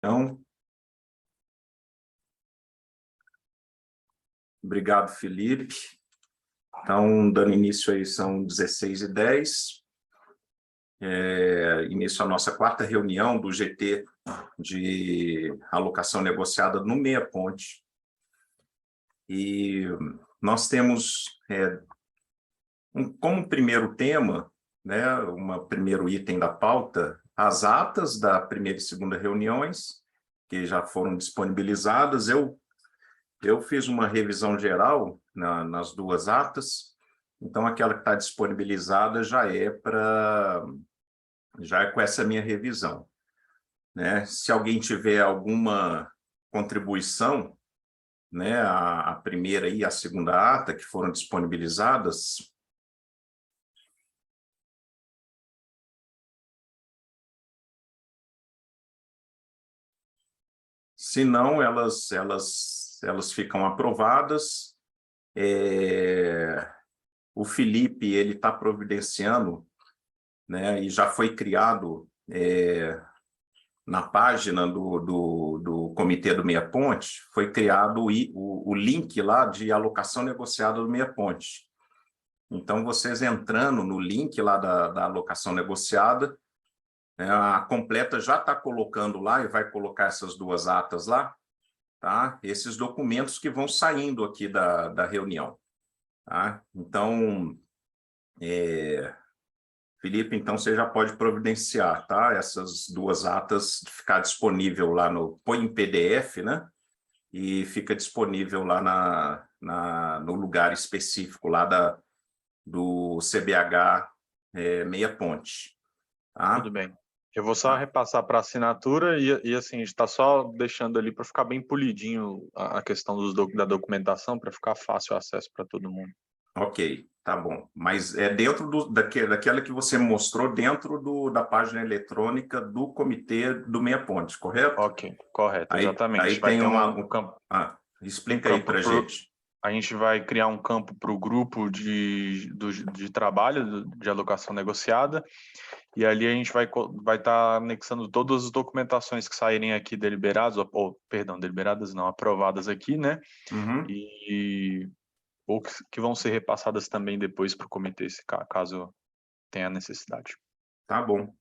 reunião. Obrigado, Felipe. Então, dando início aí, são 16h10. Início a nossa quarta reunião do GT de alocação negociada no Meia Ponte. E nós temos, como primeiro tema, né, primeiro item da pauta, as atas da primeira e segunda reuniões, que já foram disponibilizadas. Eu fiz uma revisão geral nas duas atas, então aquela que está disponibilizada já é com essa minha revisão, né? Se alguém tiver alguma contribuição, né, a primeira e a segunda ata que foram disponibilizadas, se não, elas ficam aprovadas. O Felipe, ele está providenciando, né, e já foi criado na página do Comitê do Meia Ponte, foi criado o link lá de alocação negociada do Meia Ponte. Então, vocês entrando no link lá da alocação negociada, a Completa já está colocando lá e vai colocar essas duas atas lá, tá? Esses documentos que vão saindo aqui da reunião. Tá? Então, Felipe, então você já pode providenciar, tá? Essas duas atas, ficar disponível lá põe em PDF, né? E fica disponível lá no lugar específico lá do CBH Meia Ponte. Tá? Tudo bem. Eu vou só repassar para a assinatura e assim, a gente está só deixando ali para ficar bem polidinho a questão da documentação, para ficar fácil o acesso para todo mundo. Ok, tá bom. Mas é dentro daquela que você mostrou dentro da página eletrônica do Comitê do Meia Ponte, correto? Ok, correto, exatamente. Aí vai tem ter um campo. Explica aí para a gente. A gente vai criar um campo para o grupo de trabalho de alocação negociada, e ali a gente vai estar anexando todas as documentações que saírem aqui deliberadas, deliberadas não, aprovadas aqui, né? Uhum. Ou que vão ser repassadas também depois para o comitê, caso tenha necessidade. Tá bom.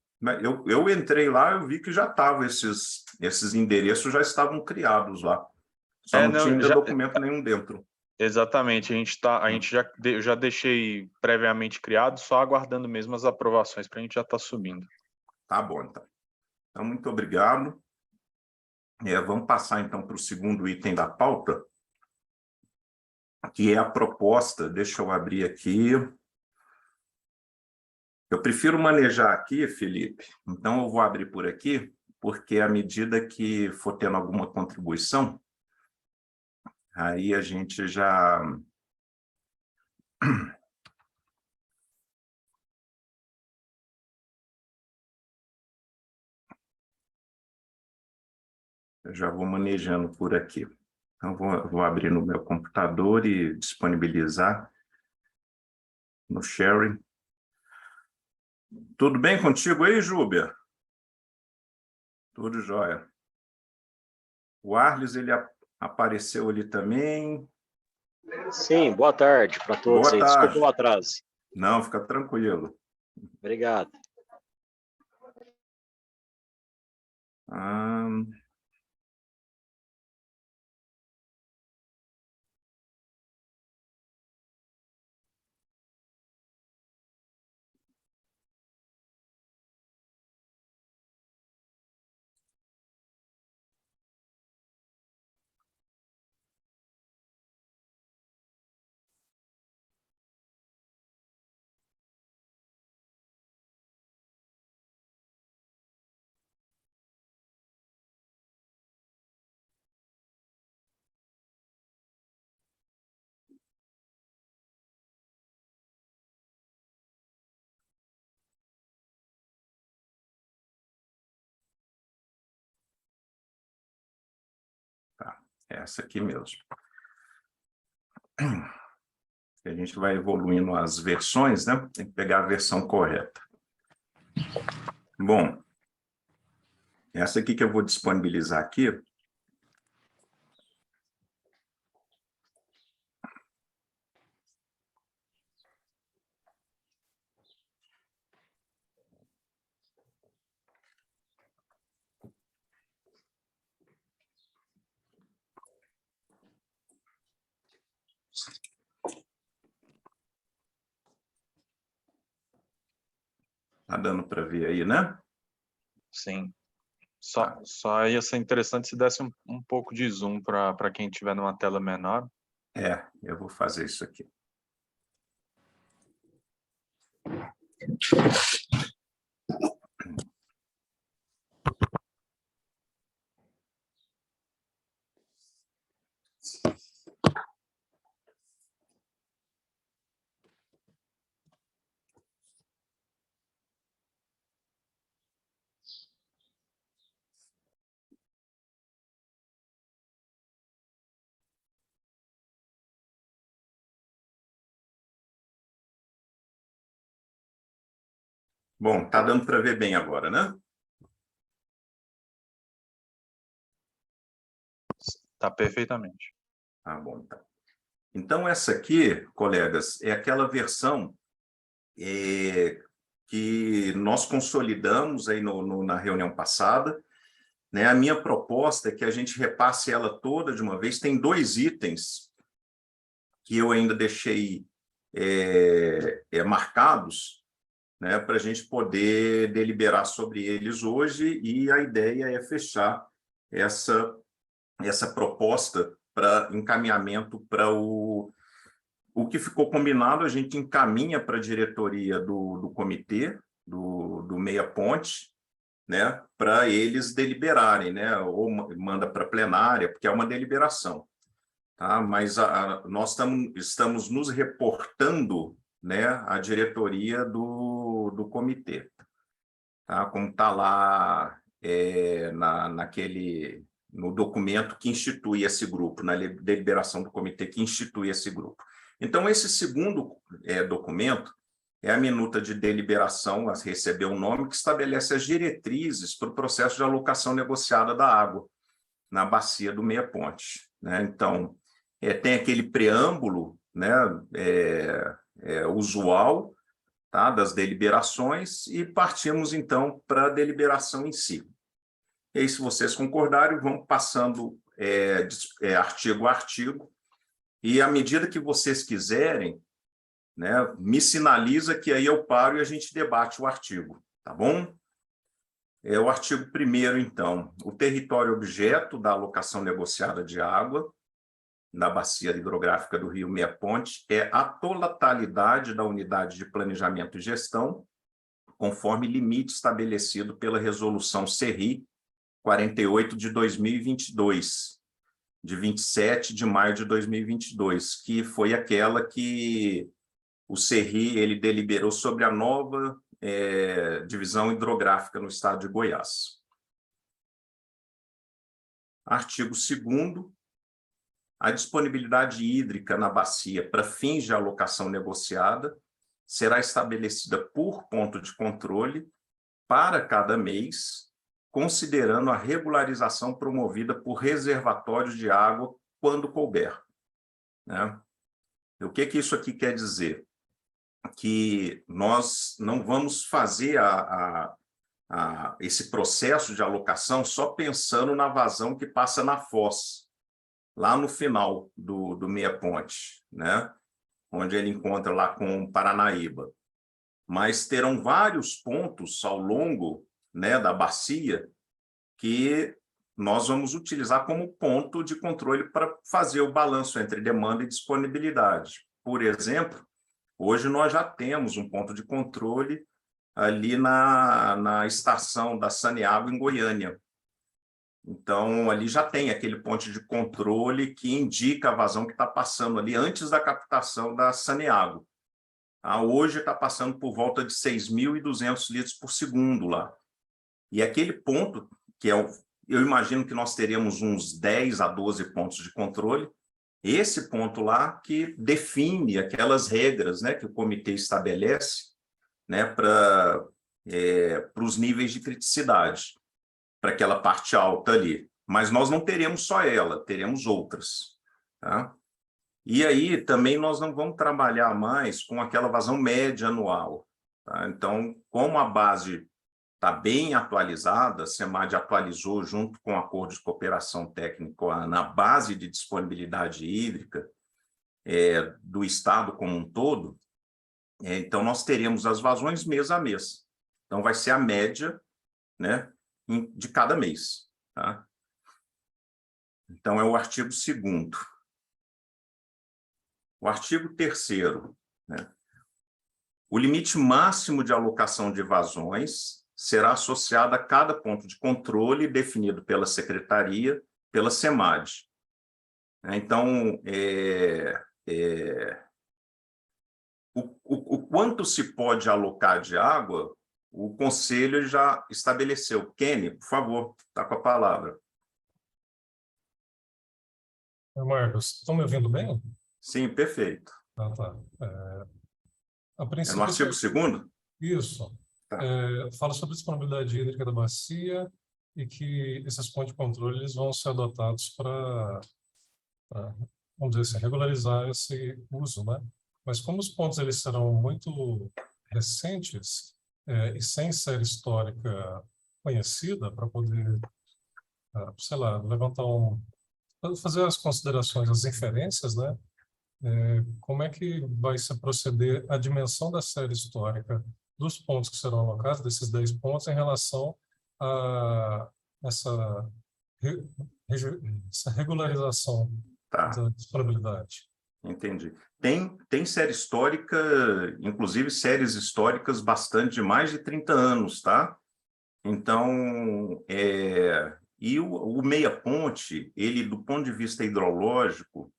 Eu entrei lá, eu vi que já estavam esses endereços já estavam criados lá. Só não tinha ainda documento nenhum dentro. Exatamente, a gente já deixei previamente criado, só aguardando mesmo as aprovações para a gente já estar subindo. Tá bom, então. Então, muito obrigado. Vamos passar, então, para o segundo item da pauta, que é a proposta. Deixa eu abrir aqui. Eu prefiro manejar aqui, Felipe, então eu vou abrir por aqui, porque à medida que for tendo alguma contribuição, aí a gente já... Eu já vou manejando por aqui. Então, vou abrir no meu computador e disponibilizar no sharing. Tudo bem contigo aí, Júbia? Tudo jóia. O Arles, ele apareceu ali também. Sim, boa tarde para todos aí. Desculpa o atraso. Não, fica tranquilo. Obrigado. Tá, essa aqui mesmo. A gente vai evoluindo as versões, né? Tem que pegar a versão correta. Bom, Essa aqui que eu vou disponibilizar aqui. Tá dando para ver aí, né? Sim. Só ia ser interessante se desse um pouco de zoom para quem estiver numa tela menor. Eu vou fazer isso aqui. Bom, tá dando para ver bem agora, né? Tá perfeitamente. Tá bom, tá. Então, essa aqui, colegas, é aquela versão que nós consolidamos aí na reunião passada, né? A minha proposta é que a gente repasse ela toda de uma vez. Tem 2 itens que eu ainda deixei marcados, né, para a gente poder deliberar sobre eles hoje, e a ideia é fechar essa proposta para encaminhamento para o que ficou combinado. A gente encaminha para a diretoria do comitê, do Meia Ponte, né, para eles deliberarem, né, ou manda para a plenária, porque é uma deliberação. Tá? Mas nós estamos nos reportando, né, à diretoria do comitê. Tá? Como está lá no documento que institui esse grupo, na deliberação do comitê que institui esse grupo. Então, esse segundo documento é a minuta de deliberação, recebeu um nome, que estabelece as diretrizes para o processo de alocação negociada da água na bacia do Meia Ponte, né? Então, tem aquele preâmbulo, né, usual, tá, das deliberações, e partimos, então, para a deliberação em si. E aí, se vocês concordarem, vamos passando artigo a artigo, e à medida que vocês quiserem, né, me sinaliza que aí eu paro e a gente debate o artigo, tá bom? O artigo 1º, então, o território objeto da alocação negociada de água na bacia hidrográfica do Rio Meia Ponte é a totalidade da unidade de planejamento e gestão, conforme limite estabelecido pela Resolução CERRI 48 de 2022, de 27 de maio de 2022, que foi aquela que o CERRI ele deliberou sobre a nova divisão hidrográfica no estado de Goiás. Artigo 2º, a disponibilidade hídrica na bacia para fins de alocação negociada será estabelecida por ponto de controle para cada mês, considerando a regularização promovida por reservatórios de água quando couber, né? O que isso aqui quer dizer? Que nós não vamos fazer esse processo de alocação só pensando na vazão que passa na foz, lá no final do Meia Ponte, né? Onde ele encontra lá com Paranaíba. Mas terão vários pontos ao longo, né, da bacia que nós vamos utilizar como ponto de controle para fazer o balanço entre demanda e disponibilidade. Por exemplo, hoje nós já temos um ponto de controle ali na estação da Saneago, em Goiânia. Então, ali já tem aquele ponto de controle que indica a vazão que está passando ali antes da captação da Saneago. Hoje está passando por volta de 6.200 litros por segundo lá. E aquele ponto, que eu imagino que nós teremos uns 10 a 12 pontos de controle, esse ponto lá que define aquelas regras, né, que o comitê estabelece, né, para os níveis de criticidade. para aquela parte alta ali. Mas nós não teremos só ela, teremos outras. Tá? E aí também nós não vamos trabalhar mais com aquela vazão média anual. Tá? Então, como a base está bem atualizada, a SEMAD atualizou junto com o acordo de cooperação técnica na base de disponibilidade hídrica do estado como um todo, então nós teremos as vazões mês a mês. Então vai ser a média, né, de cada mês. Tá? Então é o artigo 2º. O artigo 3º, né? O limite máximo de alocação de vazões será associado a cada ponto de controle definido pela Secretaria, pela SEMAD. Então, o quanto se pode alocar de água, o Conselho já estabeleceu. Kenny, por favor, está com a palavra. Marcos, estão me ouvindo bem? Sim, perfeito. Ah, tá. A É princípio, no artigo 2º? isso. Tá. Fala sobre a disponibilidade hídrica da bacia e que esses pontos de controle eles vão ser adotados para, vamos dizer assim, regularizar esse uso, né? Mas como os pontos eles serão muito recentes e sem série histórica conhecida para poder, sei lá, fazer as considerações, as inferências, né? Como é que vai se proceder a dimensão da série histórica dos pontos que serão alocados, desses 10 pontos, em relação a essa, essa regularização da disponibilidade? Entendi. Tem série histórica, inclusive séries históricas bastante de mais de 30 anos, tá? Então, e o meia-ponte, ele, do ponto de vista hidrológico,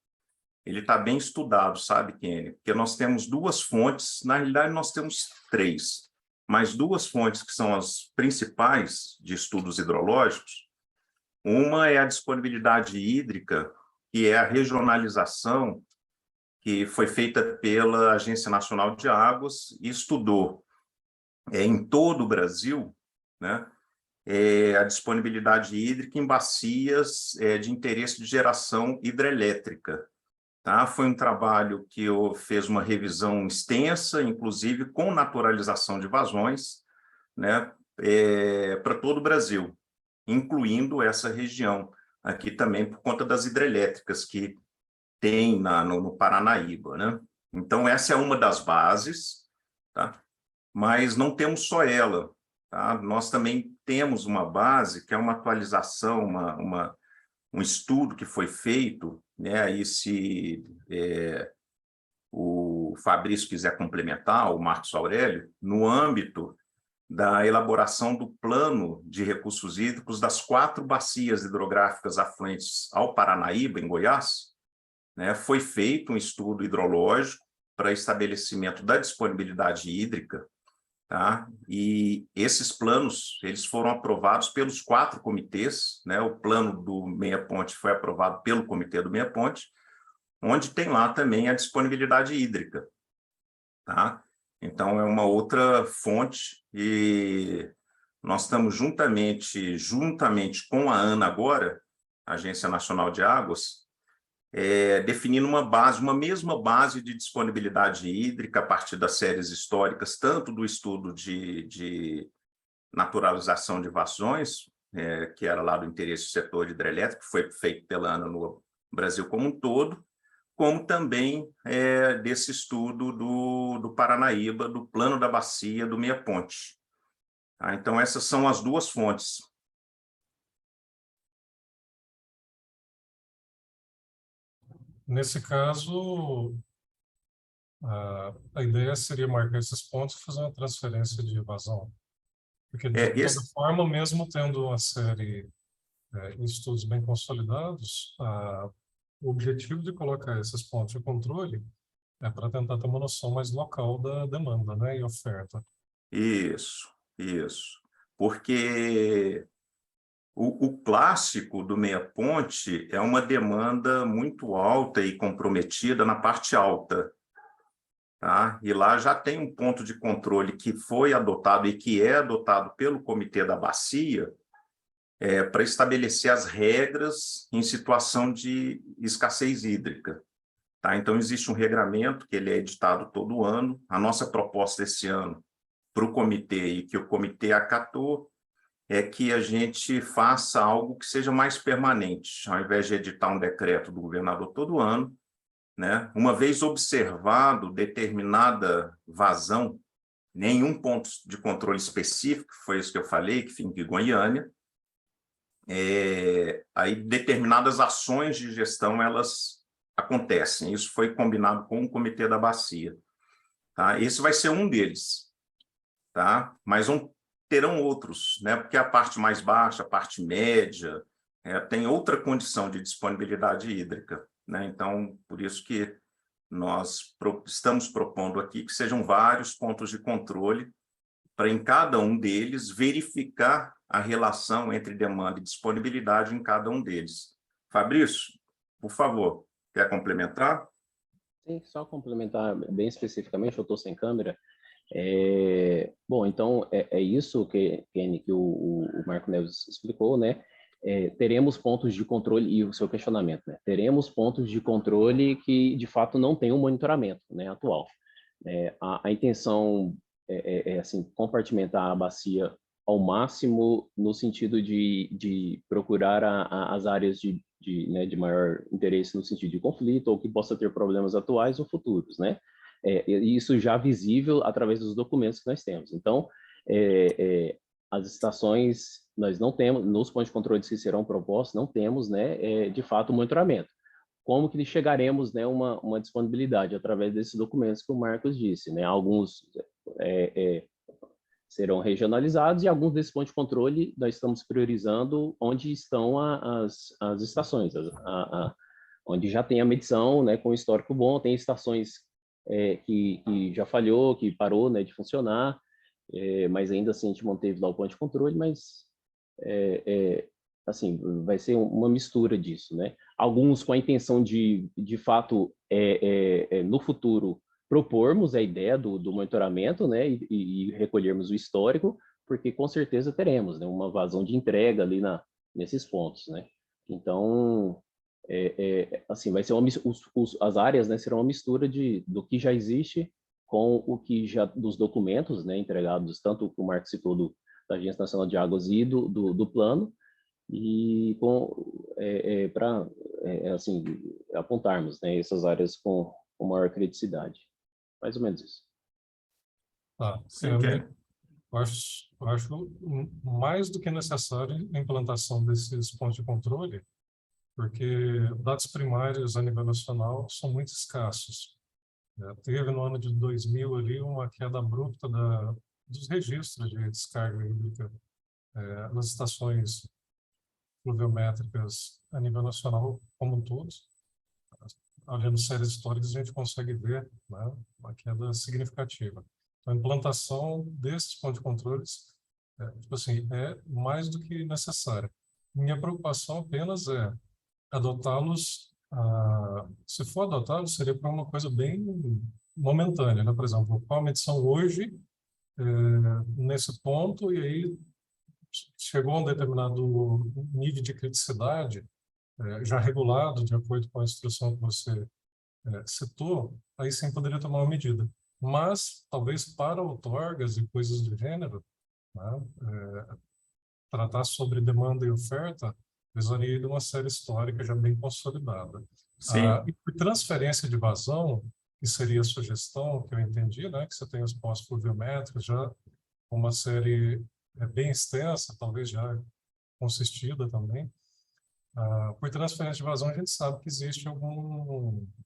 ele está bem estudado, sabe, Kenny? Porque nós temos 2 fontes, na realidade nós temos 3, mas 2 fontes que são as principais de estudos hidrológicos. Uma é a disponibilidade hídrica, que é a regionalização que foi feita pela Agência Nacional de Águas e estudou em todo o Brasil, né, a disponibilidade hídrica em bacias de interesse de geração hidrelétrica. Tá? Foi um trabalho que fez uma revisão extensa, inclusive com naturalização de vazões, né, para todo o Brasil, incluindo essa região, aqui também por conta das hidrelétricas que tem no Paranaíba. Né? Então, essa é uma das bases, tá? Mas não temos só ela. Tá? Nós também temos uma base, que é uma atualização, um estudo que foi feito, né? Aí se o Fabrício quiser complementar, o Marcos Aurélio, no âmbito da elaboração do plano de recursos hídricos das 4 bacias hidrográficas afluentes ao Paranaíba, em Goiás, né? Foi feito um estudo hidrológico para estabelecimento da disponibilidade hídrica, tá? E esses planos eles foram aprovados pelos 4 comitês, né? O plano do Meia Ponte foi aprovado pelo Comitê do Meia Ponte, onde tem lá também a disponibilidade hídrica. Tá? Então, é uma outra fonte e nós estamos juntamente com a ANA agora, Agência Nacional de Águas, definindo uma mesma base de disponibilidade hídrica a partir das séries históricas, tanto do estudo de naturalização de vazões, que era lá do interesse do setor hidrelétrico, que foi feito pela ANA no Brasil como um todo, como também desse estudo do Paranaíba, do plano da bacia do Meia Ponte. Tá? Então, essas são as 2 fontes. Nesse caso, a ideia seria marcar esses pontos e fazer uma transferência de vazão. Porque, de toda forma, mesmo tendo uma série de estudos bem consolidados, o objetivo de colocar esses pontos de controle é para tentar ter uma noção mais local da demanda, né, e oferta. Isso. Porque o clássico do Meia Ponte é uma demanda muito alta e comprometida na parte alta. Tá? E lá já tem um ponto de controle que foi adotado e que é adotado pelo Comitê da Bacia, para estabelecer as regras em situação de escassez hídrica. Tá? Então, existe um regramento que ele é editado todo ano. A nossa proposta esse ano para o comitê, e que o comitê acatou, é que a gente faça algo que seja mais permanente, ao invés de editar um decreto do governador todo ano, né? Uma vez observado determinada vazão, nenhum ponto de controle específico, foi isso que eu falei, que fica em Goiânia, aí determinadas ações de gestão, elas acontecem. Isso foi combinado com o Comitê da Bacia. Tá? Esse vai ser um deles, tá? Mas terão outros, né? Porque a parte mais baixa, a parte média, tem outra condição de disponibilidade hídrica, né? Então, por isso que nós estamos propondo aqui que sejam vários pontos de controle para, em cada um deles, verificar a relação entre demanda e disponibilidade em cada um deles. Fabrício, por favor, quer complementar? Sim, só complementar bem especificamente, eu estou sem câmera. Bom, então, é isso que o Marco Neves explicou, né? Teremos pontos de controle, e o seu questionamento, né? Teremos pontos de controle que, de fato, não tem um monitoramento, né, atual. A intenção assim, compartimentar a bacia ao máximo no sentido de procurar as áreas né, de maior interesse no sentido de conflito ou que possa ter problemas atuais ou futuros, né? Isso já visível através dos documentos que nós temos. Então, as estações, nós não temos, nos pontos de controle que serão propostos, não temos, né, de fato, monitoramento. Como que chegaremos, né, uma disponibilidade através desses documentos que o Marcos disse, né? Alguns serão regionalizados e alguns desses pontos de controle nós estamos priorizando onde estão as estações, onde já tem a medição, né, com histórico bom, tem estações que já falhou, que parou, né, de funcionar, mas ainda assim a gente manteve lá o ponto de controle, mas assim, vai ser uma mistura disso, né? Alguns com a intenção de fato, no futuro, propormos a ideia do monitoramento, né, e recolhermos o histórico, porque com certeza teremos, né, uma vazão de entrega ali nesses pontos, né? Então, assim, vai ser as áreas, né, serão uma mistura do que já existe com o que já dos documentos, né, entregados, tanto o que o Marcos citou da Agência Nacional de Águas e do plano, e para assim, apontarmos, né, essas áreas com maior criticidade. Mais ou menos isso. Sim, eu acho mais do que necessário a implantação desses pontos de controle, porque dados primários a nível nacional são muito escassos. Teve no ano de 2000 ali uma queda abrupta dos registros de descarga hídrica nas estações pluviométricas a nível nacional como um todo. Olhando séries históricas, a gente consegue ver, né, uma queda significativa. Então, a implantação desses pontos de controles tipo assim, é mais do que necessária. Minha preocupação apenas é adotá-los, se for adotá-los, seria para uma coisa bem momentânea, né? Por exemplo, qual a medição hoje nesse ponto, e aí chegou a um determinado nível de criticidade, já regulado, de acordo com a instrução que você citou, aí sim poderia tomar uma medida. Mas, talvez para outorgas e coisas do gênero, né, tratar sobre demanda e oferta, precisaria de uma série histórica já bem consolidada. E por transferência de vazão, que seria a sugestão que eu entendi, né, que você tem os postos pluviométricos já com uma série bem extensa, talvez já consistida também. Por transferência de vazão, a gente sabe que existe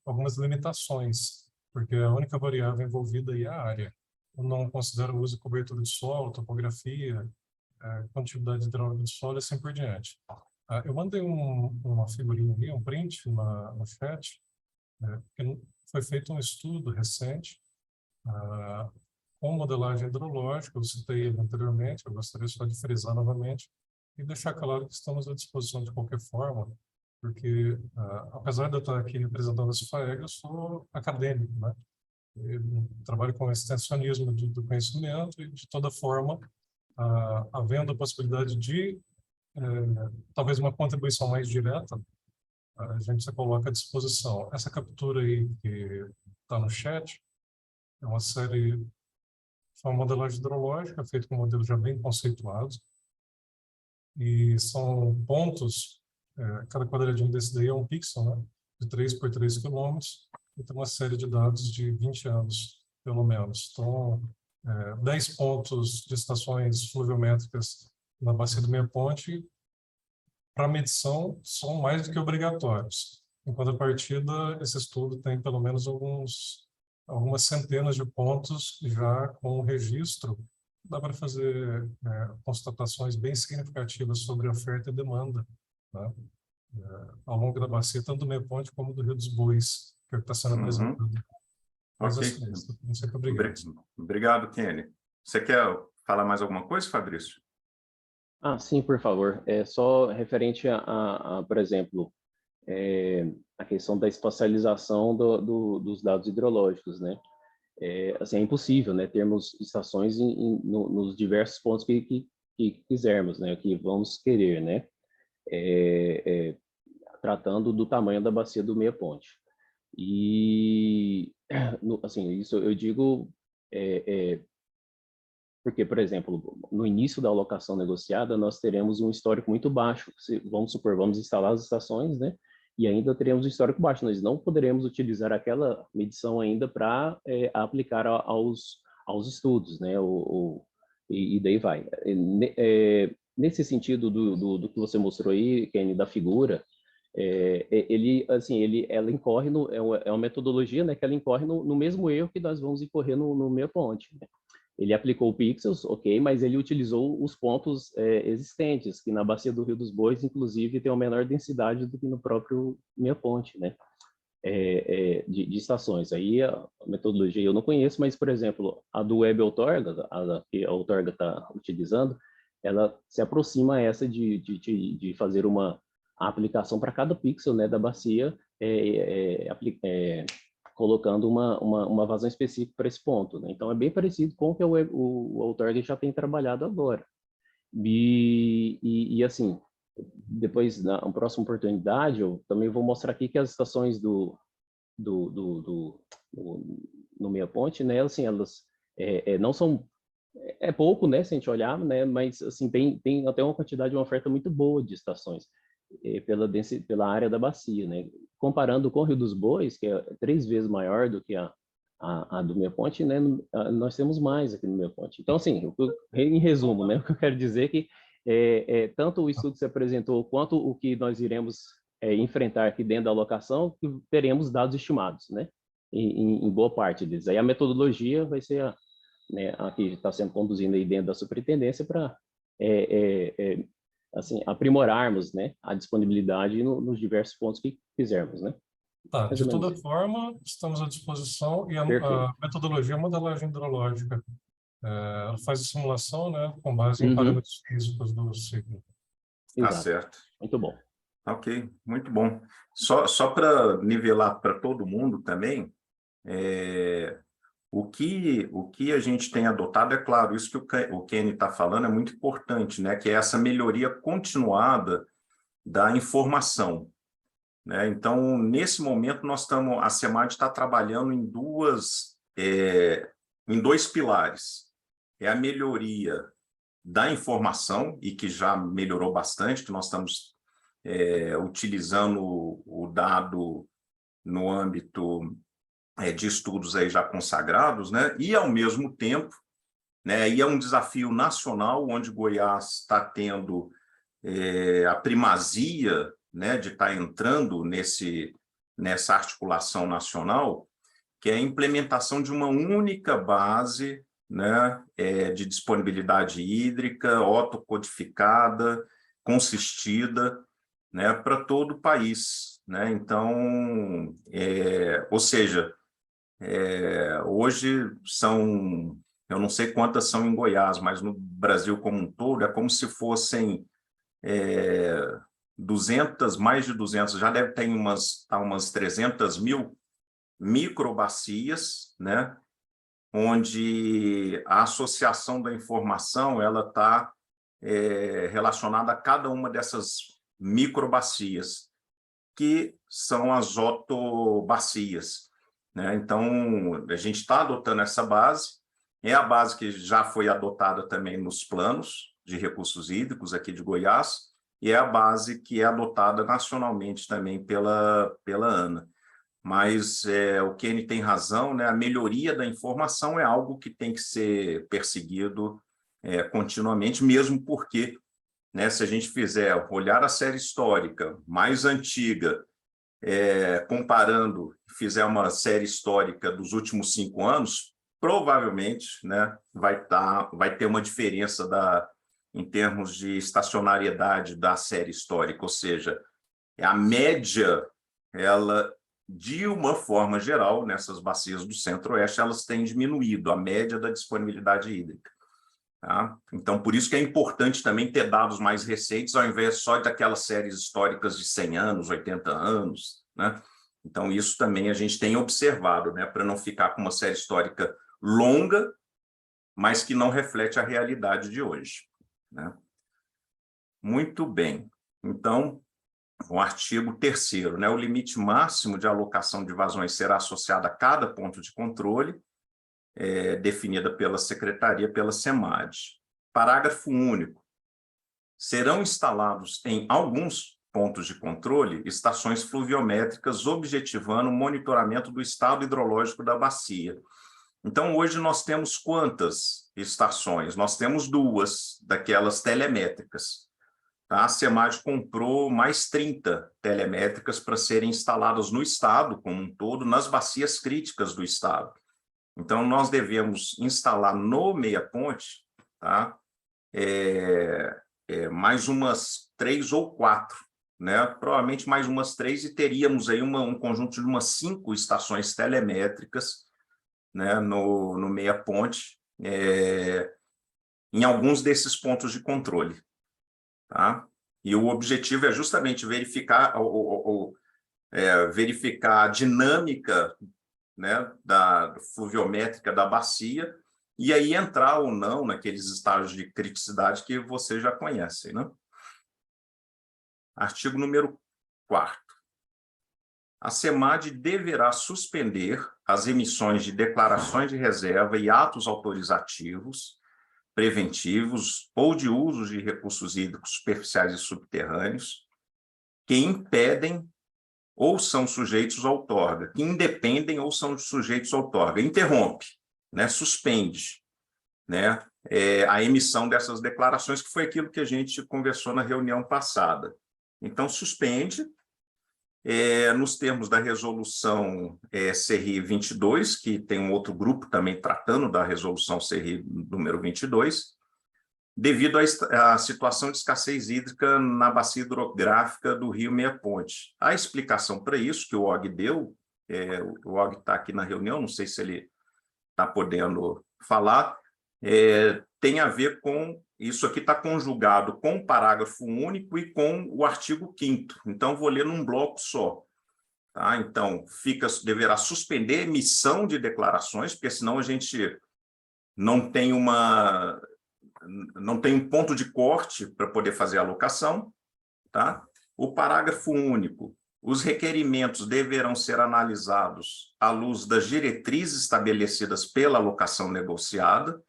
algumas limitações, porque a única variável envolvida aí é a área. Eu não considero o uso de cobertura de solo, topografia, quantidade hidráulica de solo e assim por diante. Eu mandei uma figurinha ali, um print no chat, que foi feito um estudo recente com modelagem hidrológica, eu citei ele anteriormente, eu gostaria só de frisar novamente, e deixar claro que estamos à disposição de qualquer forma, porque, apesar de eu estar aqui representando a SFAEG, eu sou acadêmico, né? Eu trabalho com extensionismo do conhecimento e, de toda forma, havendo a possibilidade de talvez uma contribuição mais direta, a gente se coloca à disposição. Essa captura aí que está no chat é uma série, foi uma modelagem hidrológica feita com modelos já bem conceituados, e são pontos, cada quadradinho desse daí é um pixel, né, de 3 por 3 quilômetros, e tem uma série de dados de 20 anos, pelo menos. Então, 10 pontos de estações fluviométricas na bacia do Meia Ponte, para medição, são mais do que obrigatórios. Em contrapartida, esse estudo tem pelo menos algumas centenas de pontos já com registro. Dá para fazer constatações bem significativas sobre oferta e demanda, né? Ao longo da bacia, tanto do Meia Ponte como do Rio dos Bois, que está sendo apresentado. Mas Ok. assim, muito obrigado. Obrigado, Kenny. Você quer falar mais alguma coisa, Fabrício? Sim, por favor. É só referente por exemplo, a questão da espacialização dos dados hidrológicos, né? Assim, é impossível, né, termos estações nos diversos pontos que quisermos, né, que vamos querer, né? Tratando do tamanho da bacia do Meia Ponte. E, assim, isso eu digo porque, por exemplo, no início da alocação negociada, nós teremos um histórico muito baixo. Vamos supor, vamos instalar as estações, né? E ainda teremos um histórico baixo. Nós não poderemos utilizar aquela medição ainda para aplicar aos estudos, né? E daí vai. Nesse sentido do que você mostrou aí, Kenny, da figura, ela incorre é uma metodologia, né? Que ela incorre no mesmo erro que nós vamos incorrer no Meia Ponte, né? Ele aplicou pixels, ok, mas ele utilizou os pontos existentes, que na bacia do Rio dos Bois, inclusive, tem uma menor densidade do que no próprio Meia Ponte, né? De estações. Aí a metodologia eu não conheço, mas, por exemplo, a do Web Outorga, que a Outorga está utilizando, ela se aproxima a essa de fazer uma aplicação para cada pixel, né, da bacia, colocando uma vazão específica para esse ponto, né? Então, é bem parecido com o que o Outorga já tem trabalhado agora. E assim, depois, na próxima oportunidade, eu também vou mostrar aqui que as estações no Meia Ponte, né, assim, elas não são... É pouco, né, se a gente olhar, né, mas assim, tem até uma quantidade, uma oferta muito boa de estações pela área da bacia, né? Comparando com o Rio dos Bois, que é 3 vezes maior do que a do Meia Ponte, né? Nós temos mais aqui no Meia Ponte. Então, assim, em resumo, né? O que eu quero dizer é que tanto o estudo que se apresentou quanto o que nós iremos enfrentar aqui dentro da alocação, teremos dados estimados, né? Em boa parte deles. Aí a metodologia vai ser a que está sendo conduzida aí dentro da superintendência para assim, aprimorarmos, né, a disponibilidade nos diversos pontos que quisermos, né? Tá, de toda forma, estamos à disposição, e a metodologia é modelagem hidrológica. Ela faz a simulação, né, com base em parâmetros físicos do ciclo. Tá certo. Muito bom. Ok, muito bom. Só para nivelar para todo mundo também, o que a gente tem adotado, é claro, isso que o Kenny está falando é muito importante, né? Que é essa melhoria continuada da informação, né? Então, nesse momento, a SEMAD está trabalhando em dois pilares. É a melhoria da informação, e que já melhorou bastante, que nós estamos utilizando o dado no âmbito de estudos aí já consagrados, né? E, ao mesmo tempo, né, e é um desafio nacional, onde Goiás está tendo a primazia, né, de estar entrando nessa articulação nacional, que é a implementação de uma única base, né, de disponibilidade hídrica, autocodificada, consistida, né, para todo o país, né? Então, ou seja, hoje eu não sei quantas são em Goiás, mas no Brasil como um todo é como se fossem 200, mais de 200, já deve ter umas 300 mil microbacias, né? Onde a associação da informação ela está relacionada a cada uma dessas microbacias, que são as otobacias, né? Então, a gente está adotando essa base, é a base que já foi adotada também nos planos de recursos hídricos aqui de Goiás, e é a base que é adotada nacionalmente também pela ANA. Mas o Kenny tem razão, né? A melhoria da informação é algo que tem que ser perseguido continuamente, mesmo porque, né, se a gente olhar a série histórica mais antiga, comparando, fizer uma série histórica dos últimos 5 anos, provavelmente, né, vai ter uma diferença em termos de estacionariedade da série histórica, ou seja, a média, ela, de uma forma geral, nessas bacias do Centro-Oeste, elas têm diminuído, a média da disponibilidade hídrica. Tá? Então, por isso que é importante também ter dados mais recentes, ao invés só daquelas séries históricas de 100 anos, 80 anos. Né? Então, isso também a gente tem observado, né, para não ficar com uma série histórica longa, mas que não reflete a realidade de hoje. Né? Muito bem. Então, o artigo 3º, né, o limite máximo de alocação de vazões será associado a cada ponto de controle, definida pela Secretaria, pela SEMAD. Parágrafo único. Serão instalados em alguns pontos de controle estações fluviométricas objetivando o monitoramento do estado hidrológico da bacia. Então, hoje nós temos quantas estações? Nós temos 2 daquelas telemétricas. Tá? A SEMAD comprou mais 30 telemétricas para serem instaladas no estado como um todo, nas bacias críticas do estado. Então, nós devemos instalar no Meia Ponte, tá? Mais umas 3 ou 4, né? Provavelmente mais umas 3, e teríamos aí um conjunto de umas 5 estações telemétricas, né, no Meia Ponte, em alguns desses pontos de controle. Tá? E o objetivo é justamente verificar, verificar a dinâmica, né, da fluviométrica da bacia, e aí entrar ou não naqueles estágios de criticidade que vocês já conhecem. Né? Artigo número 4º. A SEMAD deverá suspender as emissões de declarações de reserva e atos autorizativos, preventivos ou de usos de recursos hídricos superficiais e subterrâneos que impedem ou são sujeitos à outorga, que independem ou são sujeitos à outorga. Interrompe, né, suspende, né, a emissão dessas declarações, que foi aquilo que a gente conversou na reunião passada. Então, suspende, nos termos da resolução CRI 22, que tem um outro grupo também tratando da resolução CRI número 22, devido à situação de escassez hídrica na bacia hidrográfica do Rio Meia Ponte. A explicação para isso que o OG deu, o OG está aqui na reunião, não sei se ele está podendo falar, tem a ver com, isso aqui está conjugado com o parágrafo único e com o artigo 5º, então vou ler num bloco só. Tá? Então, deverá suspender a emissão de declarações, porque senão a gente não tem um ponto de corte para poder fazer a alocação. Tá? O parágrafo único. Os requerimentos deverão ser analisados à luz das diretrizes estabelecidas pela alocação negociada,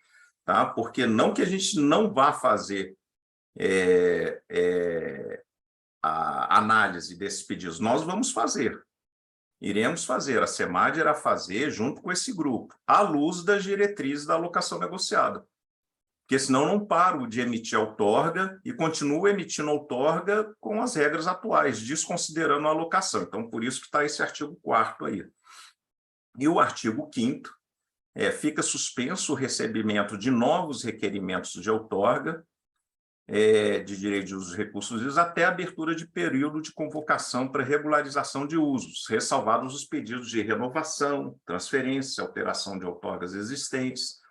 tá? Porque não que a gente não vá fazer a análise desses pedidos, nós vamos fazer. Iremos fazer, a SEMAD irá fazer junto com esse grupo, à luz das diretrizes da alocação negociada. Porque senão não paro de emitir outorga e continuo emitindo outorga com as regras atuais, desconsiderando a alocação. Então, por isso que está esse artigo 4º aí. E o artigo 5º, fica suspenso o recebimento de novos requerimentos de outorga, de direito de uso dos recursos até a abertura de período de convocação para regularização de usos, ressalvados os pedidos de renovação, transferência, alteração de outorgas existentes,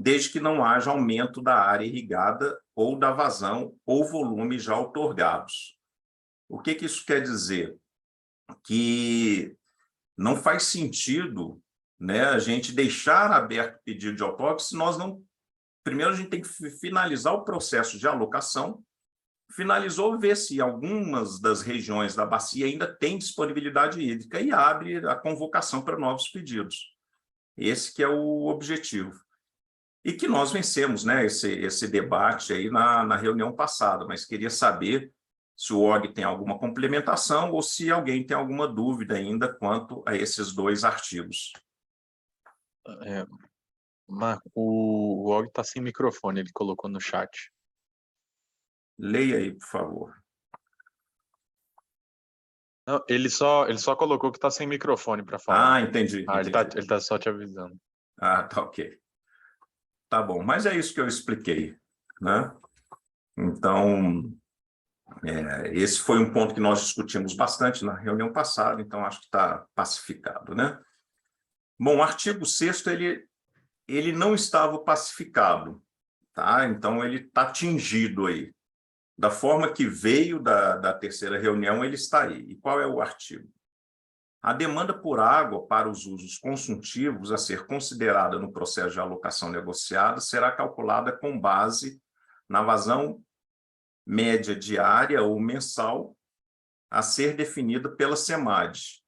desde que não haja aumento da área irrigada ou da vazão ou volume já outorgados. O que isso quer dizer? Que não faz sentido, né, a gente deixar aberto o pedido de outorga se nós não primeiro a gente tem que finalizar o processo de alocação, finalizou, ver se algumas das regiões da bacia ainda tem disponibilidade hídrica e abre a convocação para novos pedidos. Esse que é o objetivo. E que nós vencemos, né, esse debate aí na reunião passada, mas queria saber se o OG tem alguma complementação ou se alguém tem alguma dúvida ainda quanto a esses 2 artigos. Marco, o Og está sem microfone, ele colocou no chat. Leia aí, por favor. Não, ele só colocou que está sem microfone para falar. Ah, entendi. Ele tá só te avisando. Ah, tá ok. Tá bom, mas é isso que eu expliquei, né? Então, esse foi um ponto que nós discutimos bastante na reunião passada, então acho que está pacificado, né? Bom, o artigo 6º, ele não estava pacificado, tá? Então, ele está tingido aí. Da forma que veio da 3ª reunião, ele está aí. E qual é o artigo? A demanda por água para os usos consultivos a ser considerada no processo de alocação negociada será calculada com base na vazão média diária ou mensal a ser definida pela SEMAD.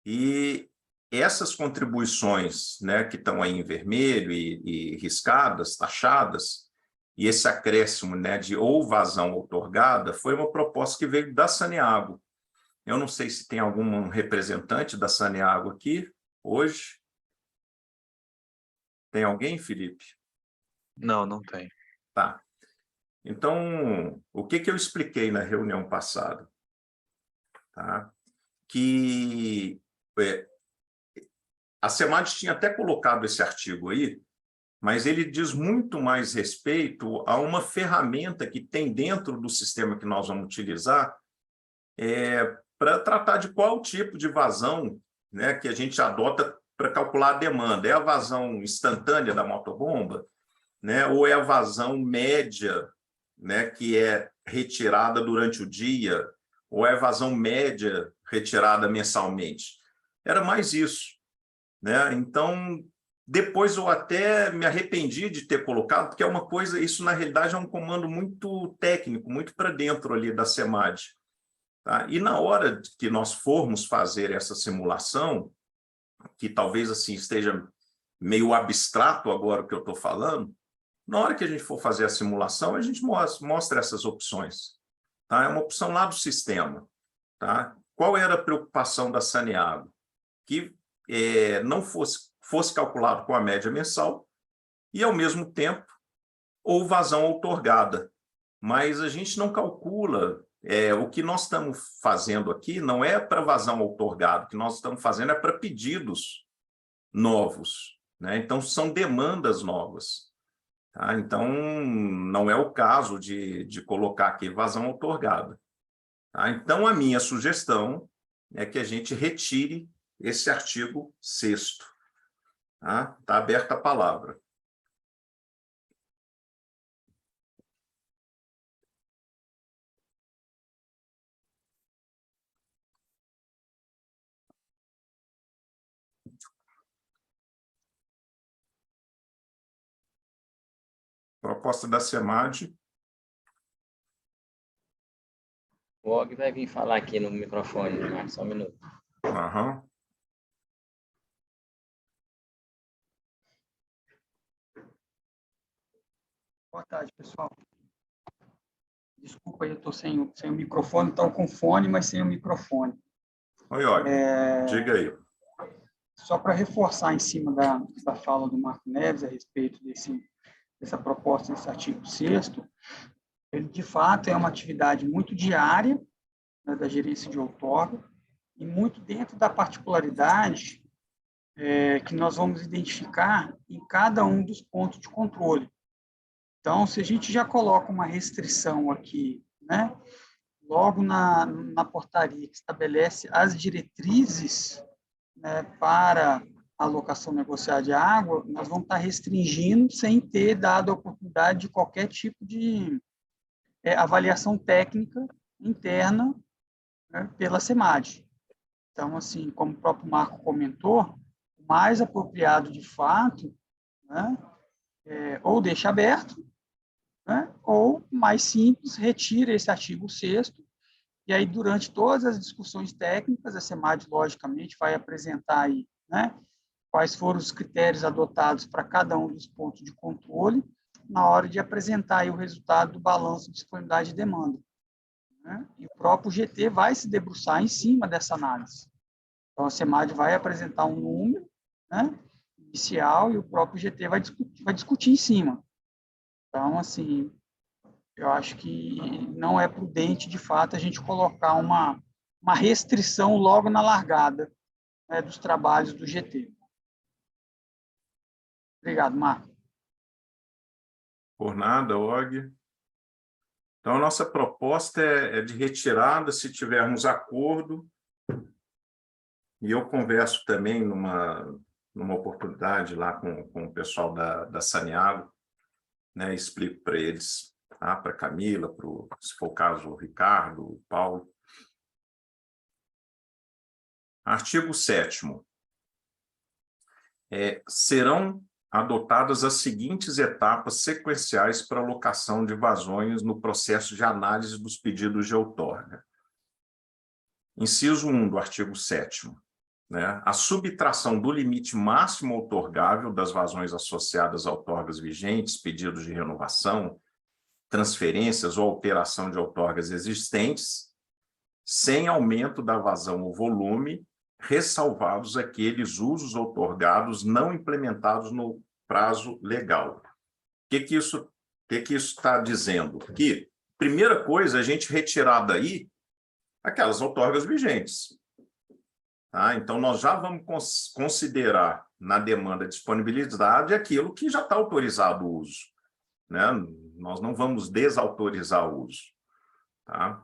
E essas contribuições, né, que estão aí em vermelho e riscadas, taxadas, e esse acréscimo, né, de ou vazão outorgada, foi uma proposta que veio da Saneago. Eu não sei se tem algum representante da Saneago aqui hoje. Tem alguém, Felipe? Não, não tem. Tá. Então, o que eu expliquei na reunião passada? Tá? Que a SEMAD tinha até colocado esse artigo aí, mas ele diz muito mais respeito a uma ferramenta que tem dentro do sistema que nós vamos utilizar para tratar de qual tipo de vazão, né, que a gente adota para calcular a demanda. É a vazão instantânea da motobomba, né, ou é a vazão média, né, que é retirada durante o dia, ou é a vazão média retirada mensalmente. Era mais isso, né? Então, depois eu até me arrependi de ter colocado, porque é uma coisa, isso na realidade é um comando muito técnico, muito para dentro ali da SEMAD. Tá? E na hora que nós formos fazer essa simulação, que talvez assim esteja meio abstrato agora o que eu estou falando, na hora que a gente for fazer a simulação, a gente mostra essas opções. Tá? É uma opção lá do sistema. Tá? Qual era a preocupação da Saneago? Que não fosse calculado com a média mensal e, ao mesmo tempo, ou vazão outorgada. Mas a gente não calcula... o que nós estamos fazendo aqui não é para vazão outorgado, o que nós estamos fazendo é para pedidos novos, né? Então, são demandas novas. Tá? Então, não é o caso de colocar aqui vazão outorgada. Tá? Então, a minha sugestão é que a gente retire esse artigo 6º. Tá? Está aberta a palavra. Proposta da SEMAD. O Og vai vir falar aqui no microfone, Marcos, só um minuto. Uhum. Boa tarde, pessoal. Desculpa, eu estou sem o microfone, estou com fone, mas sem o microfone. Oi, Og, diga aí. Só para reforçar em cima da fala do Marco Neves a respeito dessa proposta, desse artigo 6º, ele, de fato, é uma atividade muito diária, né, da gerência de outorga e muito dentro da particularidade que nós vamos identificar em cada um dos pontos de controle. Então, se a gente já coloca uma restrição aqui, né, logo na portaria que estabelece as diretrizes, né, para a alocação negociada de água, nós vamos estar restringindo sem ter dado a oportunidade de qualquer tipo de avaliação técnica interna, né, pela SEMAD. Então, assim, como o próprio Marco comentou, o mais apropriado de fato, né, ou deixa aberto, né? Ou, mais simples, retira esse artigo 6º, e aí, durante todas as discussões técnicas, a SEMAD, logicamente, vai apresentar aí, né, quais foram os critérios adotados para cada um dos pontos de controle, na hora de apresentar aí o resultado do balanço de disponibilidade e demanda, né? E o próprio GT vai se debruçar em cima dessa análise. Então, a SEMAD vai apresentar um número, né, inicial, e o próprio GT vai discutir em cima. Então, assim, eu acho que não é prudente, de fato, a gente colocar uma restrição logo na largada, né, dos trabalhos do GT. Obrigado, Marco. Por nada, Og. Então, a nossa proposta é de retirada, se tivermos acordo, e eu converso também numa oportunidade lá com o pessoal da Saniago, né, explico para eles, tá? Para a Camila, se for o caso, o Ricardo, o Paulo. Artigo 7º. Serão adotadas as seguintes etapas sequenciais para alocação de vazões no processo de análise dos pedidos de outorga. Inciso 1 do artigo 7º. Né? A subtração do limite máximo outorgável das vazões associadas a outorgas vigentes, pedidos de renovação, transferências ou alteração de outorgas existentes, sem aumento da vazão ou volume, ressalvados aqueles usos outorgados não implementados no prazo legal. O que isso está dizendo? Que, primeira coisa, a gente retirar daí aquelas outorgas vigentes. Tá? Então, nós já vamos considerar na demanda de disponibilidade aquilo que já está autorizado o uso, né? Nós não vamos desautorizar o uso. Tá?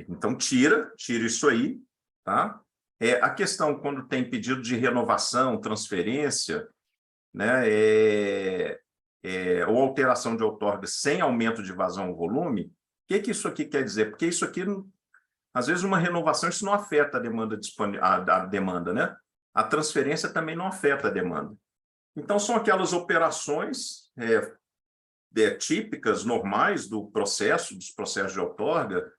Então, tira isso aí. Tá? A questão, quando tem pedido de renovação, transferência, né, ou alteração de outorga sem aumento de vazão ou volume, o que isso aqui quer dizer? Porque isso aqui, às vezes, uma renovação, isso não afeta a demanda, né? A transferência também não afeta a demanda. Então, são aquelas operações típicas, normais dos processos de outorga,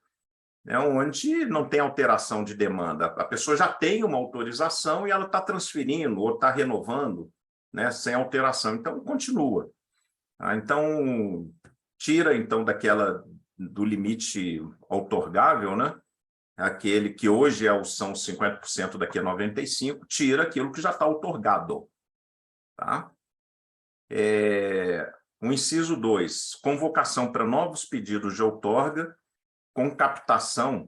né, onde não tem alteração de demanda. A pessoa já tem uma autorização e ela está transferindo ou está renovando, né, sem alteração. Então, continua. Tá? Então, tira então do limite outorgável, né? Aquele que hoje são 50%, daqui a 95%, tira aquilo que já está outorgado. Tá? O inciso 2, convocação para novos pedidos de outorga com captação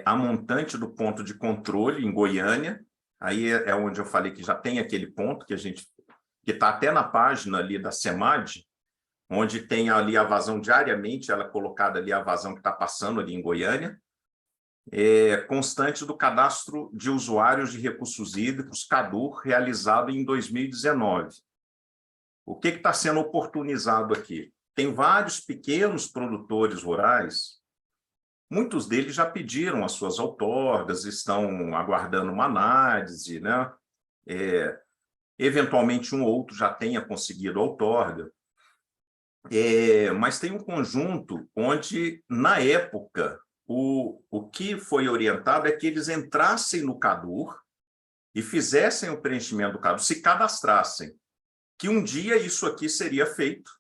a montante do ponto de controle em Goiânia. Aí é onde eu falei que já tem aquele ponto que está até na página ali da SEMAD, onde tem ali a vazão diariamente, ela é colocada ali a vazão que está passando ali em Goiânia, constante do cadastro de usuários de recursos hídricos, CADUR, realizado em 2019. O que está sendo oportunizado aqui? Tem vários pequenos produtores rurais, muitos deles já pediram as suas outorgas, estão aguardando uma análise, né? Eventualmente um ou outro já tenha conseguido a outorga, mas tem um conjunto onde, na época, o que foi orientado é que eles entrassem no CADUR e fizessem o preenchimento do CADUR, se cadastrassem, que um dia isso aqui seria feito,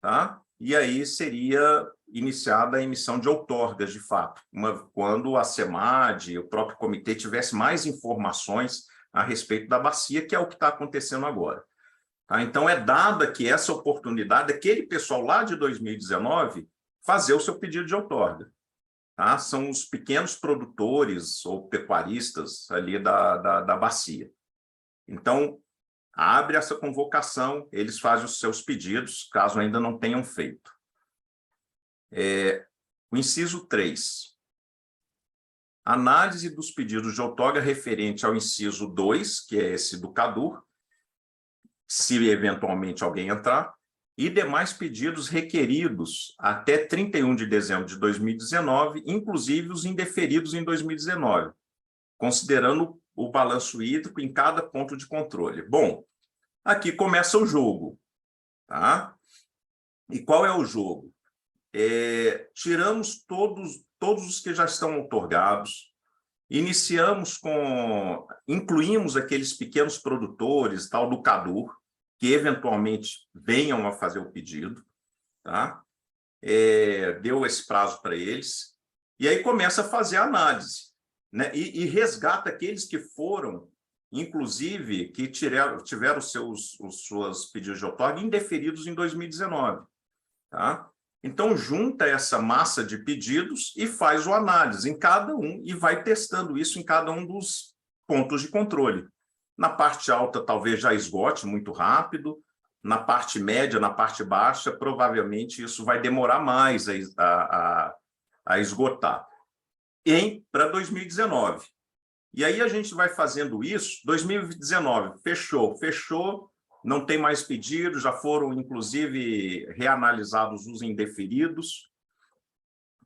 tá? E aí seria iniciada a emissão de outorgas, de fato, quando a SEMAD, o próprio comitê, tivesse mais informações a respeito da bacia, que é o que está acontecendo agora. Tá? Então, dada que essa oportunidade, aquele pessoal lá de 2019, fazer o seu pedido de outorga. Tá? São os pequenos produtores ou pecuaristas ali da bacia. Então, abre essa convocação, eles fazem os seus pedidos, caso ainda não tenham feito. O inciso 3. Análise dos pedidos de outorga referente ao inciso 2, que é esse do CADUR, se eventualmente alguém entrar, e demais pedidos requeridos até 31 de dezembro de 2019, inclusive os indeferidos em 2019, considerando o balanço hídrico em cada ponto de controle. Bom, aqui começa o jogo, tá? E qual é o jogo? Tiramos todos os que já estão outorgados, incluímos aqueles pequenos produtores, tal do CADUR, que eventualmente venham a fazer o pedido, tá? Deu esse prazo para eles, e aí começa a fazer a análise, né? E resgata aqueles que foram, inclusive, que tiveram seus pedidos de outorga indeferidos em 2019. Tá? Então, junta essa massa de pedidos e faz o análise em cada um e vai testando isso em cada um dos pontos de controle. Na parte alta, talvez já esgote muito rápido, na parte média, na parte baixa, provavelmente isso vai demorar mais a esgotar. Para 2019. E aí a gente vai fazendo isso, 2019, fechou, não tem mais pedidos, já foram, inclusive, reanalisados os indeferidos,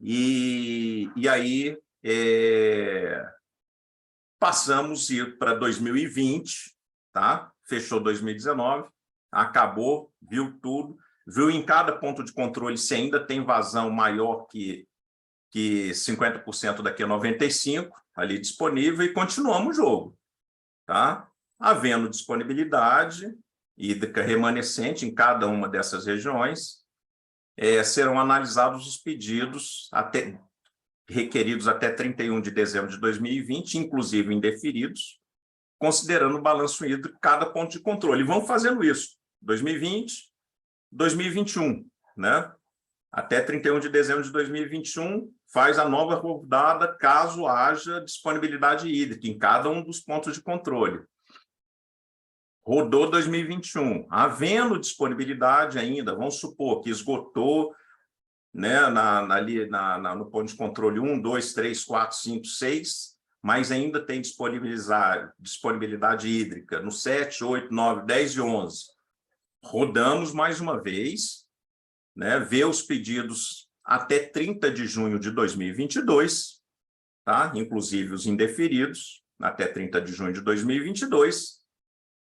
e aí passamos para 2020, tá? Fechou 2019, acabou, viu tudo, viu em cada ponto de controle se ainda tem vazão maior que 50% daqui a 95%, ali disponível, e continuamos o jogo. Tá? Havendo disponibilidade hídrica remanescente em cada uma dessas regiões, serão analisados os pedidos requeridos até 31 de dezembro de 2020, inclusive indeferidos, considerando o balanço hídrico cada ponto de controle. E vão fazendo isso, 2020, 2021, né? Até 31 de dezembro de 2021, faz a nova rodada caso haja disponibilidade hídrica em cada um dos pontos de controle. Rodou 2021, havendo disponibilidade ainda, vamos supor que esgotou, né, no ponto de controle 1, 2, 3, 4, 5, 6, mas ainda tem disponibilidade hídrica no 7, 8, 9, 10 e 11. Rodamos mais uma vez, né, vê os pedidos até 30 de junho de 2022, tá? Inclusive os indeferidos, até 30 de junho de 2022,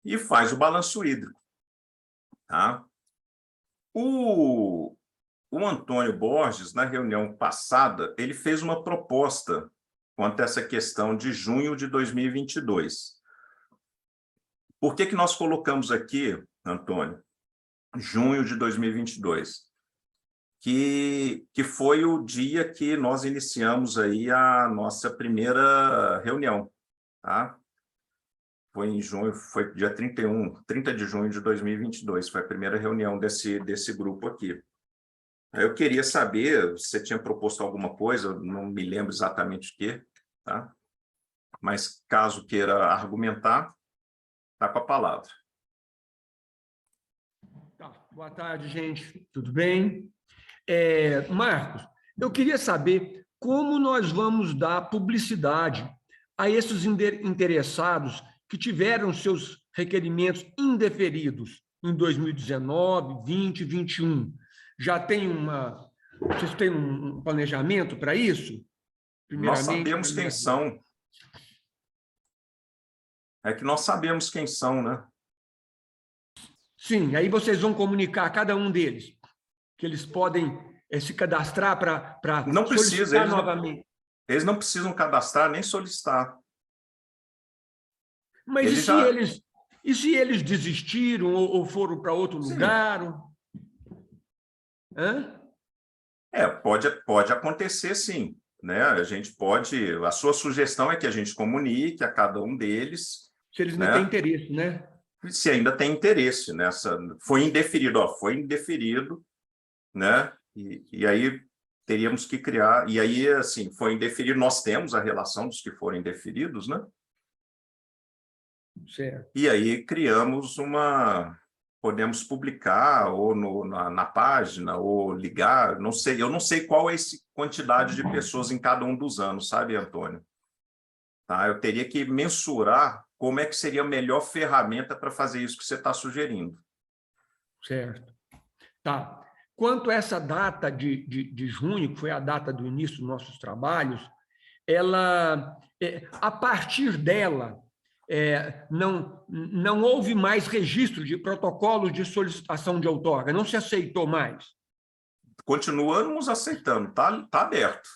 e faz o balanço hídrico. Tá? O Antônio Borges, na reunião passada, ele fez uma proposta quanto a essa questão de junho de 2022. Por que nós colocamos aqui, Antônio, junho de 2022? Que foi o dia que nós iniciamos aí a nossa primeira reunião, tá? Foi em junho, foi dia 30 de junho de 2022, foi a primeira reunião desse grupo aqui. Eu queria saber se você tinha proposto alguma coisa, não me lembro exatamente o que, tá? Mas caso queira argumentar, está com a palavra. Tá. Boa tarde, gente. Tudo bem? Marcos, eu queria saber como nós vamos dar publicidade a esses interessados que tiveram seus requerimentos indeferidos em 2019, 20, 21. Vocês têm um planejamento para isso? Nós sabemos quem são. É que nós sabemos quem são, né? Sim, aí vocês vão comunicar a cada um deles que eles podem se cadastrar para não precisa, novamente. Eles não precisam cadastrar nem solicitar. Mas e se eles desistiram ou foram para outro lugar? Hã? Pode acontecer, sim. Né? A sua sugestão é que a gente comunique a cada um deles. Se eles não têm interesse, né? Se ainda tem interesse nessa. Foi indeferido, né? E aí teríamos que criar. E aí, assim, foi indeferido, nós temos a relação dos que foram indeferidos, né? Certo. E aí criamos podemos publicar ou na página, ou ligar, não sei, eu não sei qual é a quantidade de pessoas em cada um dos anos, sabe, Antônio? Tá? Eu teria que mensurar como é que seria a melhor ferramenta para fazer isso que você está sugerindo. Certo. Tá. Quanto a essa data de junho, que foi a data do início dos nossos trabalhos, a partir dela, não houve mais registro de protocolos de solicitação de outorga, não se aceitou mais. Continuamos aceitando, tá aberto.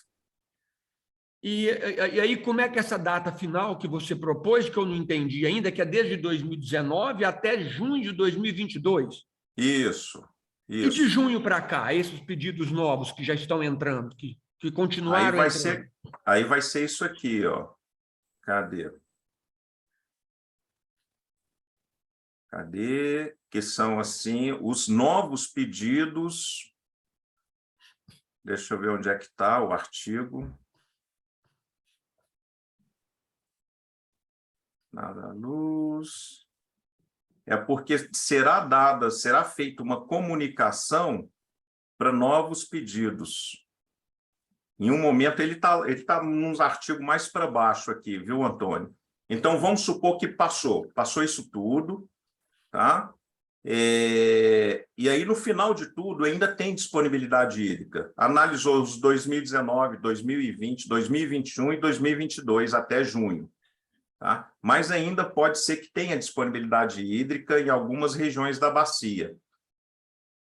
E aí, como é que essa data final que você propôs, que eu não entendi ainda, que é desde 2019 até junho de 2022? Isso. E de junho para cá, esses pedidos novos que já estão entrando, que continuaram entrando? Aí vai ser isso aqui, ó. Cadê? Que são, assim, os novos pedidos. Deixa eu ver onde é que está o artigo. Nada à luz. É porque será feita uma comunicação para novos pedidos. Em um momento, ele tá nos artigos mais para baixo aqui, viu, Antônio? Então, vamos supor que passou isso tudo, tá? E aí, no final de tudo, ainda tem disponibilidade hídrica. Analisou os 2019, 2020, 2021 e 2022 até junho. Tá? Mas ainda pode ser que tenha disponibilidade hídrica em algumas regiões da bacia.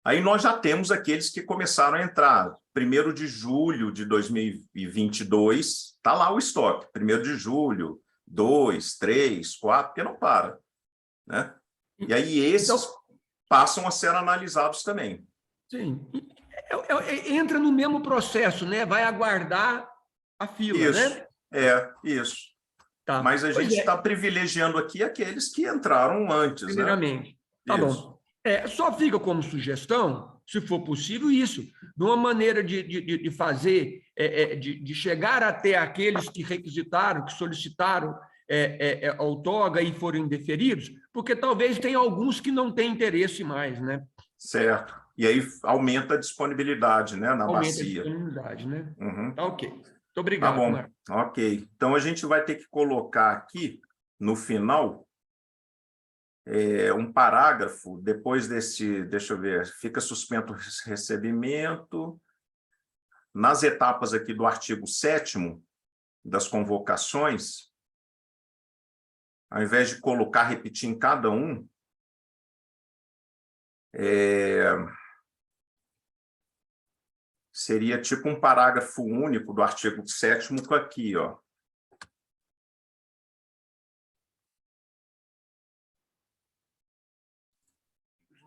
Aí nós já temos aqueles que começaram a entrar. 1º de julho de 2022, está lá o estoque. 1º de julho, 2, 3, 4, porque não para. Né? E aí esses passam a ser analisados também. Sim. Entra no mesmo processo, né? Vai aguardar a fila, isso, né? Isso. Tá. Mas a gente está privilegiando aqui aqueles que entraram antes. Primeiramente. Né? Tá isso. bom. Só fica como sugestão, se for possível, isso. De uma maneira de fazer, de chegar até aqueles que requisitaram, que solicitaram outorga e foram indeferidos, porque talvez tenha alguns que não têm interesse mais, né? Certo. E aí aumenta a disponibilidade, né, na bacia. Aumenta a disponibilidade, né? Uhum. Tá ok. Muito obrigado, tá bom. Marcos. Ok. Então, a gente vai ter que colocar aqui, no final, um parágrafo, depois desse, deixa eu ver, fica suspenso o recebimento. Nas etapas aqui do artigo 7º das convocações, ao invés de colocar, repetir em cada um, seria tipo um parágrafo único do artigo 7º aqui, ó.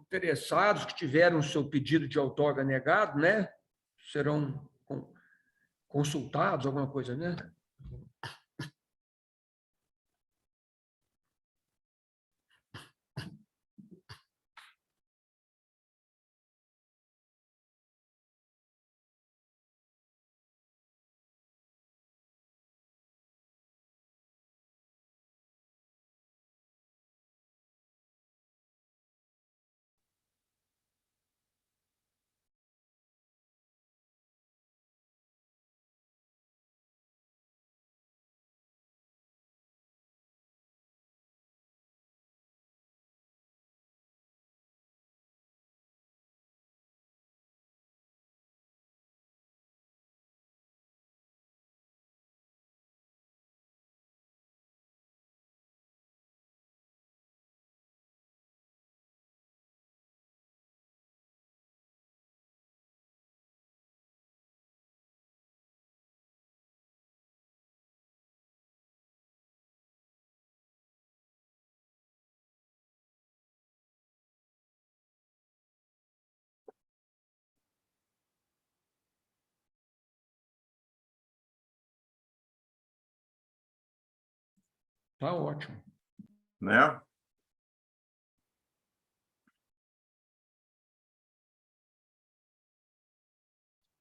Interessados que tiveram o seu pedido de outorga negado, né, serão consultados, alguma coisa, né? Tá ótimo. Né?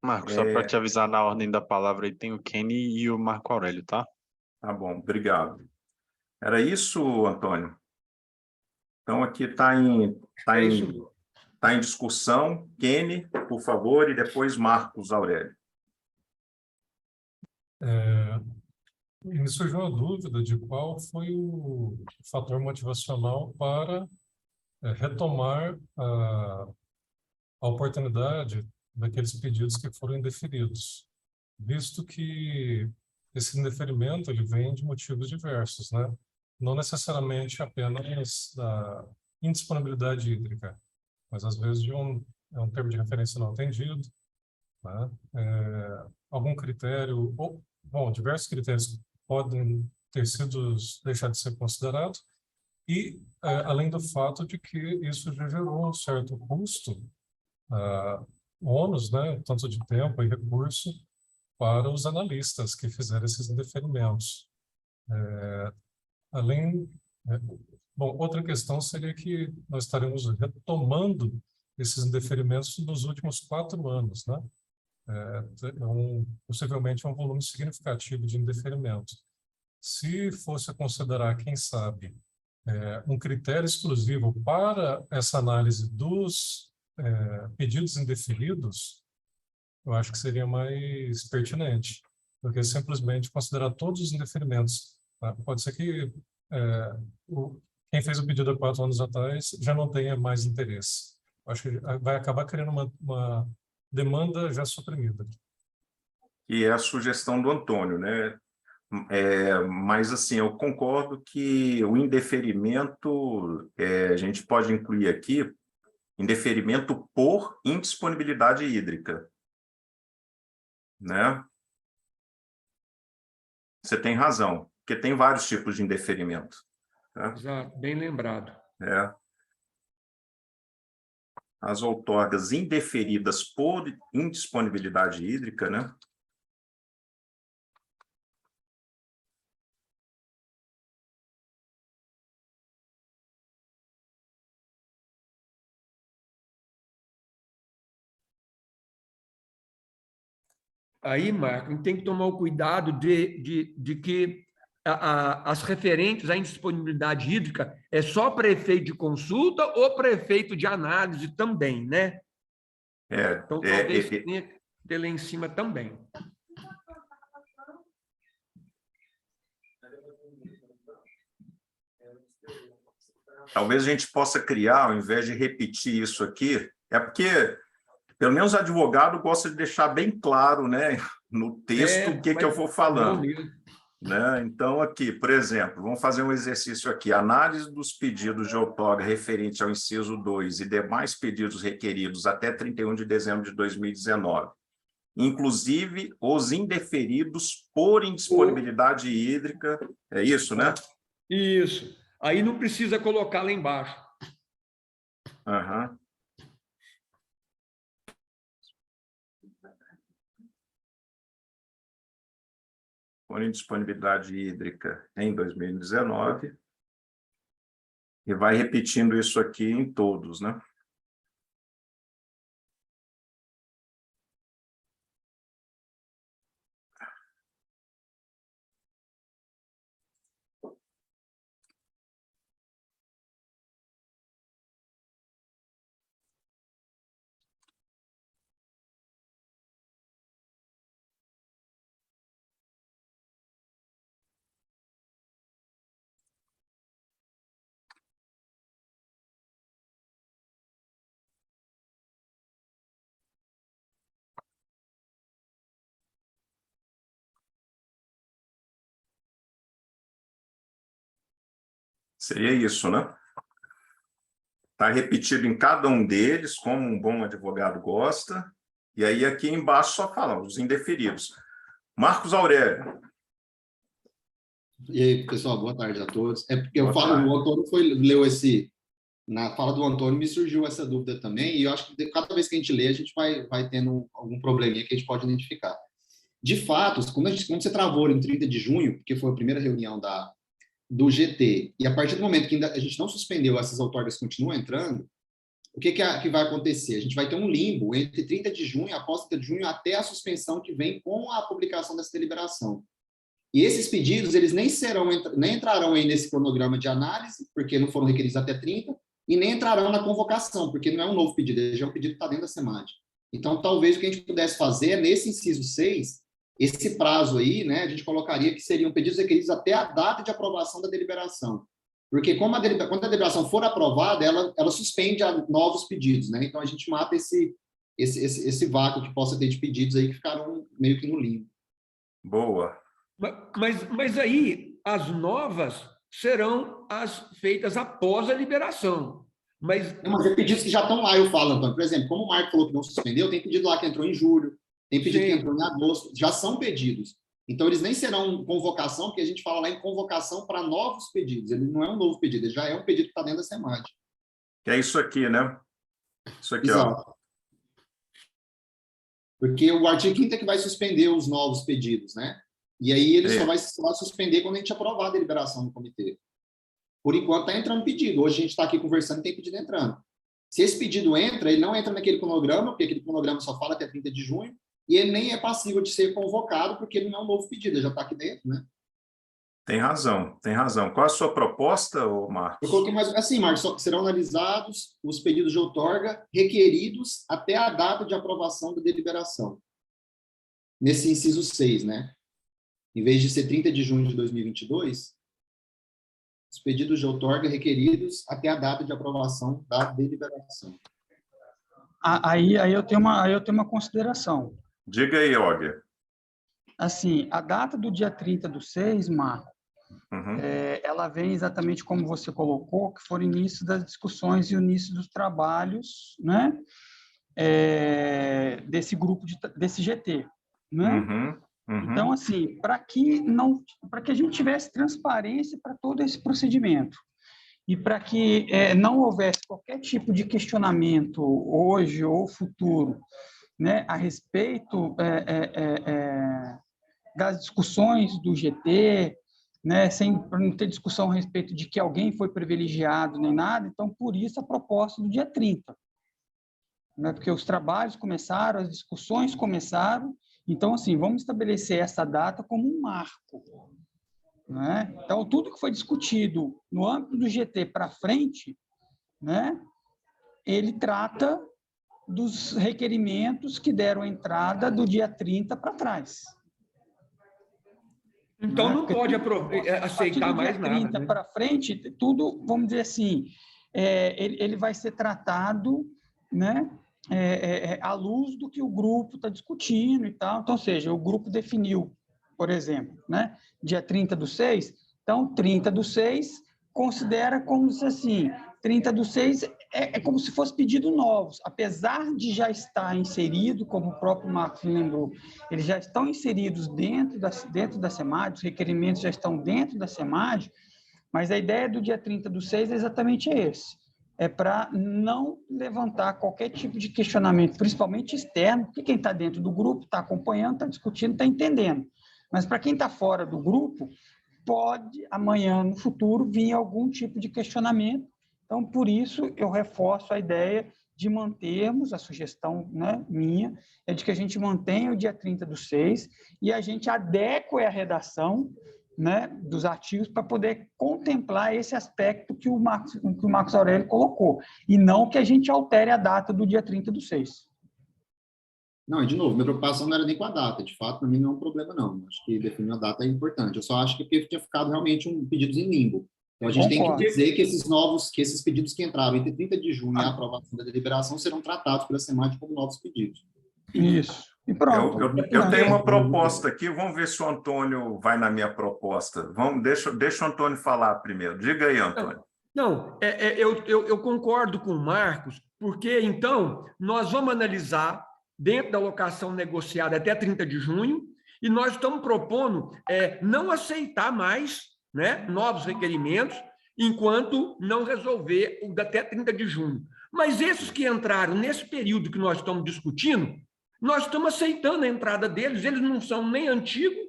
Marcos, só para te avisar na ordem da palavra, aí tem o Kenny e o Marco Aurélio, tá? Tá bom, obrigado. Era isso, Antônio? Então, aqui está em discussão. Kenny, por favor, e depois Marcos Aurélio. Me surgiu a dúvida de qual foi o fator motivacional para retomar a oportunidade daqueles pedidos que foram indeferidos, visto que esse indeferimento ele vem de motivos diversos, né? não necessariamente apenas da indisponibilidade hídrica, mas às vezes de um termo de referência não atendido, né? Algum critério, ou, bom, diversos critérios podem ter sido deixados de ser considerados, e além do fato de que isso já gerou um certo custo, ônus, né, tanto de tempo e recurso, para os analistas que fizeram esses indeferimentos. Bom, outra questão seria que nós estaremos retomando esses indeferimentos dos últimos 4 anos, né? Possivelmente um volume significativo de indeferimento. Se fosse considerar, quem sabe, um critério exclusivo para essa análise dos pedidos indeferidos, eu acho que seria mais pertinente, porque simplesmente considerar todos os indeferimentos. Tá? Pode ser que quem fez o pedido há 4 anos atrás já não tenha mais interesse. Eu acho que vai acabar criando uma demanda já suprimida. E é a sugestão do Antônio, né? Mas, assim, eu concordo que o indeferimento, a gente pode incluir aqui, indeferimento por indisponibilidade hídrica, né? Você tem razão, porque tem vários tipos de indeferimento. Tá? Exato, bem lembrado. As outorgas indeferidas por indisponibilidade hídrica, né? Aí, Marco, a gente tem que tomar o cuidado de que as referentes à indisponibilidade hídrica é só para efeito de consulta ou para efeito de análise também, né? Então, talvez tenha que ter lá em cima também. Talvez a gente possa criar, ao invés de repetir isso aqui, porque, pelo menos, o advogado gosta de deixar bem claro, né, no texto o que eu vou falando. Né? Então, aqui, por exemplo, vamos fazer um exercício aqui. Análise dos pedidos de outorga referente ao inciso 2 e demais pedidos requeridos até 31 de dezembro de 2019, inclusive os indeferidos por indisponibilidade hídrica. É isso, né? Isso. Aí não precisa colocar lá embaixo. Aham. Por indisponibilidade hídrica em 2019, e vai repetindo isso aqui em todos, né? Seria isso, né? Está repetido em cada um deles, como um bom advogado gosta, e aí aqui embaixo só fala os indeferidos. Marcos Aurélio. E aí, pessoal, boa tarde a todos. É porque o Antônio leu na fala do Antônio me surgiu essa dúvida também, e eu acho que cada vez que a gente lê, a gente vai tendo algum probleminha que a gente pode identificar. De fato, quando você travou em 30 de junho, porque foi a primeira reunião do GT, e a partir do momento que a gente não suspendeu, essas outorgas continuam entrando, o que vai acontecer? A gente vai ter um limbo entre 30 de junho, após 30 de junho, até a suspensão que vem com a publicação dessa deliberação. E esses pedidos, eles nem entrarão aí nesse cronograma de análise, porque não foram requeridos até 30, e nem entrarão na convocação, porque não é um novo pedido, ele já é um pedido que está dentro da SEMAD. Então, talvez o que a gente pudesse fazer é, nesse inciso 6, esse prazo aí, né, a gente colocaria que seriam pedidos requeridos até a data de aprovação da deliberação. Porque quando a deliberação for aprovada, ela suspende novos pedidos, né? Então, a gente mata esse vácuo que possa ter de pedidos aí que ficaram meio que no limbo. Boa. Mas aí, as novas serão as feitas após a liberação. Mas é pedidos que já estão lá, eu falo, Antônio. Por exemplo, como o Marco falou que não suspendeu, tem pedido lá que entrou em julho, tem pedido que entrou em agosto, já são pedidos. Então, eles nem serão convocação, porque a gente fala lá em convocação para novos pedidos. Ele não é um novo pedido, ele já é um pedido que está dentro da SEMAD. É isso aqui, né? Isso aqui, Exato. ó. Porque o artigo 5º é que vai suspender os novos pedidos, né? E aí ele só vai suspender quando a gente aprovar a deliberação do comitê. Por enquanto está entrando pedido. Hoje a gente está aqui conversando e tem pedido entrando. Se esse pedido entra, ele não entra naquele cronograma, porque aquele cronograma só fala até 30 de junho, e ele nem é passível de ser convocado, porque ele não é um novo pedido, ele já está aqui dentro, né? Tem razão, tem razão. Qual a sua proposta, Marcos? Eu coloquei mais assim, Marcos, serão analisados os pedidos de outorga requeridos até a data de aprovação da deliberação. Nesse inciso 6, né? Em vez de ser 30 de junho de 2022, os pedidos de outorga requeridos até a data de aprovação da deliberação. Aí eu tenho uma consideração. Diga aí, Olga. Assim, a data do dia 30/6, Marco, ela vem exatamente como você colocou, que foi o início das discussões e o início dos trabalhos, né? Desse grupo, desse GT, né? Então, assim, para que a gente tivesse transparência para todo esse procedimento e para que não houvesse qualquer tipo de questionamento hoje ou futuro, né, a respeito das discussões do GT, né, para não ter discussão a respeito de que alguém foi privilegiado nem nada, então, por isso, a proposta do dia 30. Né, porque os trabalhos começaram, as discussões começaram, então, assim, vamos estabelecer essa data como um marco. Né? Então, tudo que foi discutido no âmbito do GT para frente, né, ele trata dos requerimentos que deram entrada do dia 30 para trás. Então, né? não pode aceitar mais nada. 30 para frente, tudo, vamos dizer assim, ele vai ser tratado, né, à luz do que o grupo está discutindo e tal. Então, ou seja, o grupo definiu, por exemplo, né, dia 30/6, então, 30/6 considera como se assim, 30/6 é como se fosse pedido novos, apesar de já estar inserido, como o próprio Marcos lembrou, eles já estão inseridos dentro da SEMAD, os requerimentos já estão dentro da SEMAD, mas a ideia do dia 30/6 é exatamente esse, é para não levantar qualquer tipo de questionamento, principalmente externo, porque quem está dentro do grupo está acompanhando, está discutindo, está entendendo, mas para quem está fora do grupo, pode amanhã, no futuro, vir algum tipo de questionamento. Então, por isso, eu reforço a ideia de mantermos, a sugestão, né, minha, é de que a gente mantenha o dia 30/6 e a gente adeque a redação, né, dos artigos para poder contemplar esse aspecto que o Marcos Aurélio colocou, e não que a gente altere a data do dia 30/6. Não, e de novo, minha preocupação não era nem com a data, de fato, para mim não é um problema, não. Acho que definir a data é importante. Eu só acho que tinha ficado realmente pedidos em limbo. Então, a gente tem que dizer que esses pedidos que entraram entre 30 de junho e a aprovação da deliberação serão tratados pela SEMAD como novos pedidos. Isso. E pronto. Eu tenho uma proposta aqui, vamos ver se o Antônio vai na minha proposta. Deixa o Antônio falar primeiro. Diga aí, Antônio. Não, eu concordo com o Marcos, porque, então, nós vamos analisar dentro da alocação negociada até 30 de junho, e nós estamos propondo não aceitar mais, né, novos requerimentos, enquanto não resolver o até 30 de junho. Mas esses que entraram nesse período que nós estamos discutindo, nós estamos aceitando a entrada deles, eles não são nem antigos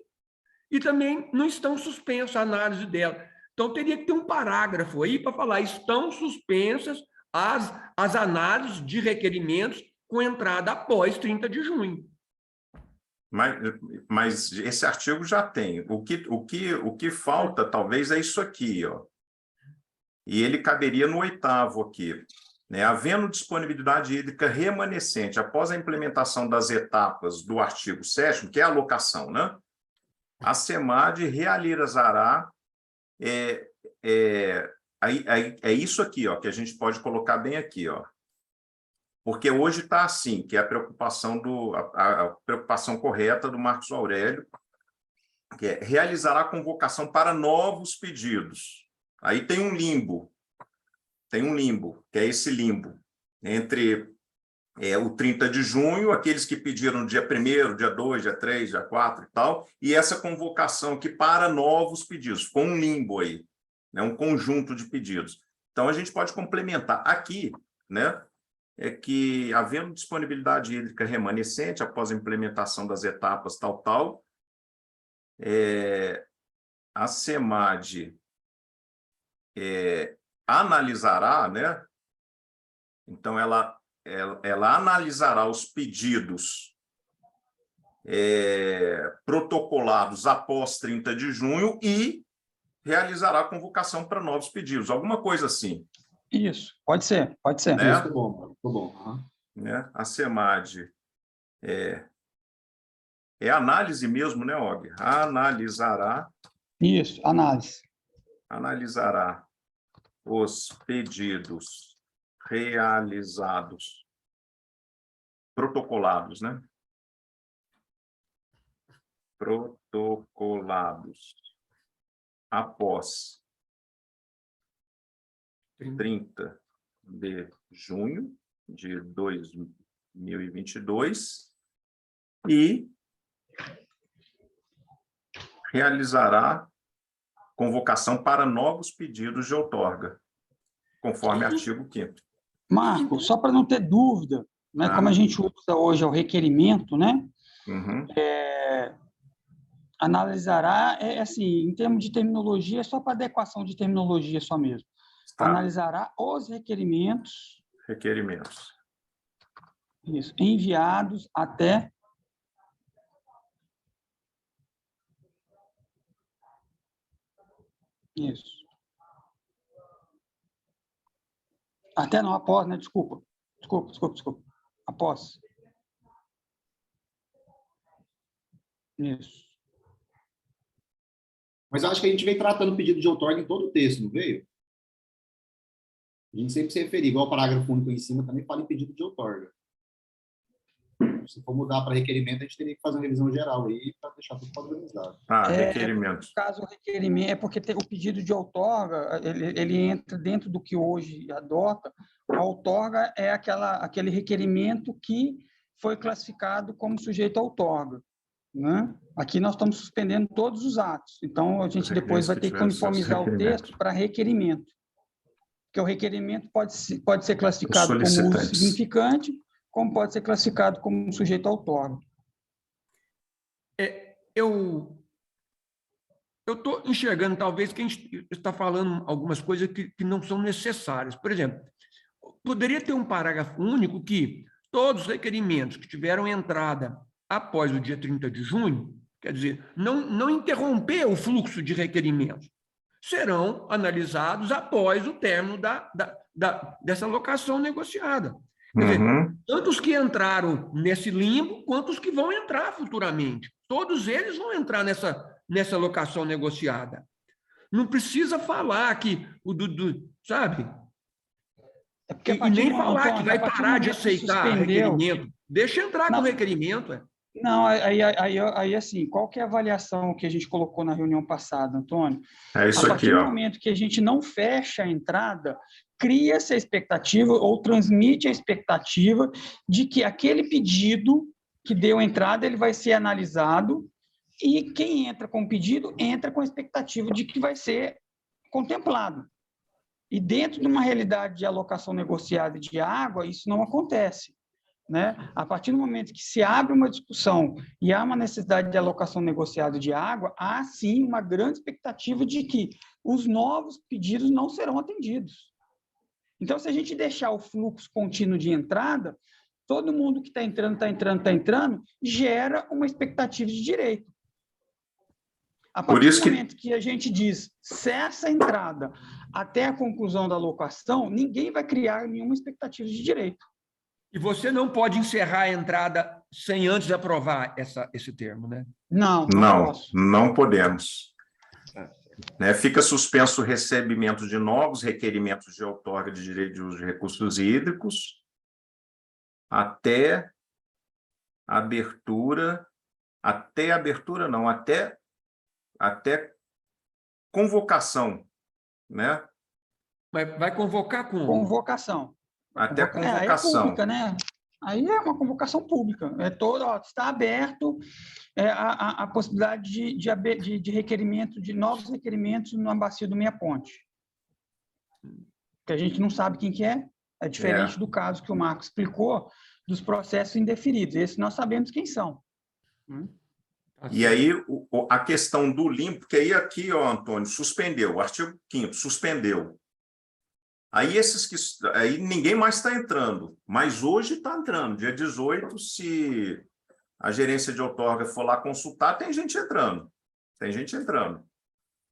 e também não estão suspensos a análise dela. Então, teria que ter um parágrafo aí para falar, estão suspensas as análises de requerimentos com entrada após 30 de junho. Mas esse artigo já tem. O que falta, talvez, é isso aqui, ó. E ele caberia no 8º aqui. Né? Havendo disponibilidade hídrica remanescente após a implementação das etapas do artigo 7º, que é a alocação, né? A SEMAD realizará... É isso aqui, ó, que a gente pode colocar bem aqui, ó. Porque hoje está assim, que é a preocupação correta do Marcos Aurélio, que é realizará convocação para novos pedidos. Aí tem um limbo, que é esse limbo entre o 30 de junho, aqueles que pediram dia 1º, dia 2, dia 3, dia 4 e tal, e essa convocação aqui para novos pedidos. Ficou um limbo aí, né? Um conjunto de pedidos. Então, a gente pode complementar aqui, né? É que, havendo disponibilidade hídrica remanescente após a implementação das etapas tal, a CEMAD analisará, né? Então, ela analisará os pedidos protocolados após 30 de junho e realizará a convocação para novos pedidos. Alguma coisa assim. Isso, pode ser, pode ser. Né? Isso, tá bom. Uhum. Né? A CEMAD é análise mesmo, né, Og? Analisará. Isso, análise. Analisará os pedidos realizados, protocolados, né? Protocolados após 30 de junho de 2022 e realizará convocação para novos pedidos de outorga, conforme artigo 5º. Marco, só para não ter dúvida, né, como a gente usa hoje o requerimento, né? Uhum. Analisará, assim, em termos de terminologia, só para adequação de terminologia só mesmo. Tá. Analisará os requerimentos. Requerimentos. Isso, enviados até isso. Até não, após, né? Desculpa. Após. Isso. Mas eu acho que a gente vem tratando o pedido de outorga em todo o texto, não veio? A gente sempre se referir, igual o parágrafo único em cima, também fala em pedido de outorga. Se for mudar para requerimento, a gente teria que fazer uma revisão geral aí para deixar tudo padronizado. Requerimentos. No caso, o requerimento é porque o pedido de outorga, ele entra dentro do que hoje adota. A outorga é aquele requerimento que foi classificado como sujeito à outorga, né? Aqui nós estamos suspendendo todos os atos. Então, a gente depois vai ter que uniformizar o texto para requerimento. Porque o requerimento pode ser classificado como uso significante, como pode ser classificado como um sujeito autônomo. Eu estou enxergando, talvez, que a gente está falando algumas coisas que não são necessárias. Por exemplo, poderia ter um parágrafo único que todos os requerimentos que tiveram entrada após o dia 30 de junho, quer dizer, não interromper o fluxo de requerimentos, serão analisados após o término dessa locação negociada. Quer dizer, tanto os que entraram nesse limbo, quanto os que vão entrar futuramente. Todos eles vão entrar nessa locação negociada. Não precisa falar que sabe? E nem falar que vai parar de aceitar requerimento. Deixa entrar com o requerimento. Não, aí assim, qual que é a avaliação que a gente colocou na reunião passada, Antônio? É isso aqui, ó. A partir do momento que a gente não fecha a entrada, cria-se a expectativa ou transmite a expectativa de que aquele pedido que deu entrada, ele vai ser analisado e quem entra com o pedido, entra com a expectativa de que vai ser contemplado. E dentro de uma realidade de alocação negociada de água, isso não acontece, né? A partir do momento que se abre uma discussão e há uma necessidade de alocação negociada de água, há sim uma grande expectativa de que os novos pedidos não serão atendidos. Então, se a gente deixar o fluxo contínuo de entrada, todo mundo que está entrando, gera uma expectativa de direito. A partir do momento que a gente diz cessa a entrada até a conclusão da alocação, ninguém vai criar nenhuma expectativa de direito. E você não pode encerrar a entrada sem antes aprovar esse termo, né? Não podemos. Né? Fica suspenso o recebimento de novos requerimentos de outorga de direito de uso de recursos hídricos até convocação né? Vai convocar como? Convocação. Até a Aí é convocação. pública, né? Aí é uma convocação pública. Está aberto a possibilidade de requerimento, de novos requerimentos na bacia do Meia Ponte. Que a gente não sabe quem que é. É diferente do caso que o Marcos explicou, dos processos indeferidos. Esses nós sabemos quem são. E aí, a questão do limpo, que aí aqui, ó, Antônio, suspendeu, o artigo 5º, suspendeu. Aí ninguém mais está entrando, mas hoje está entrando. Dia 18, se a gerência de outorga for lá consultar, tem gente entrando. Tem gente entrando.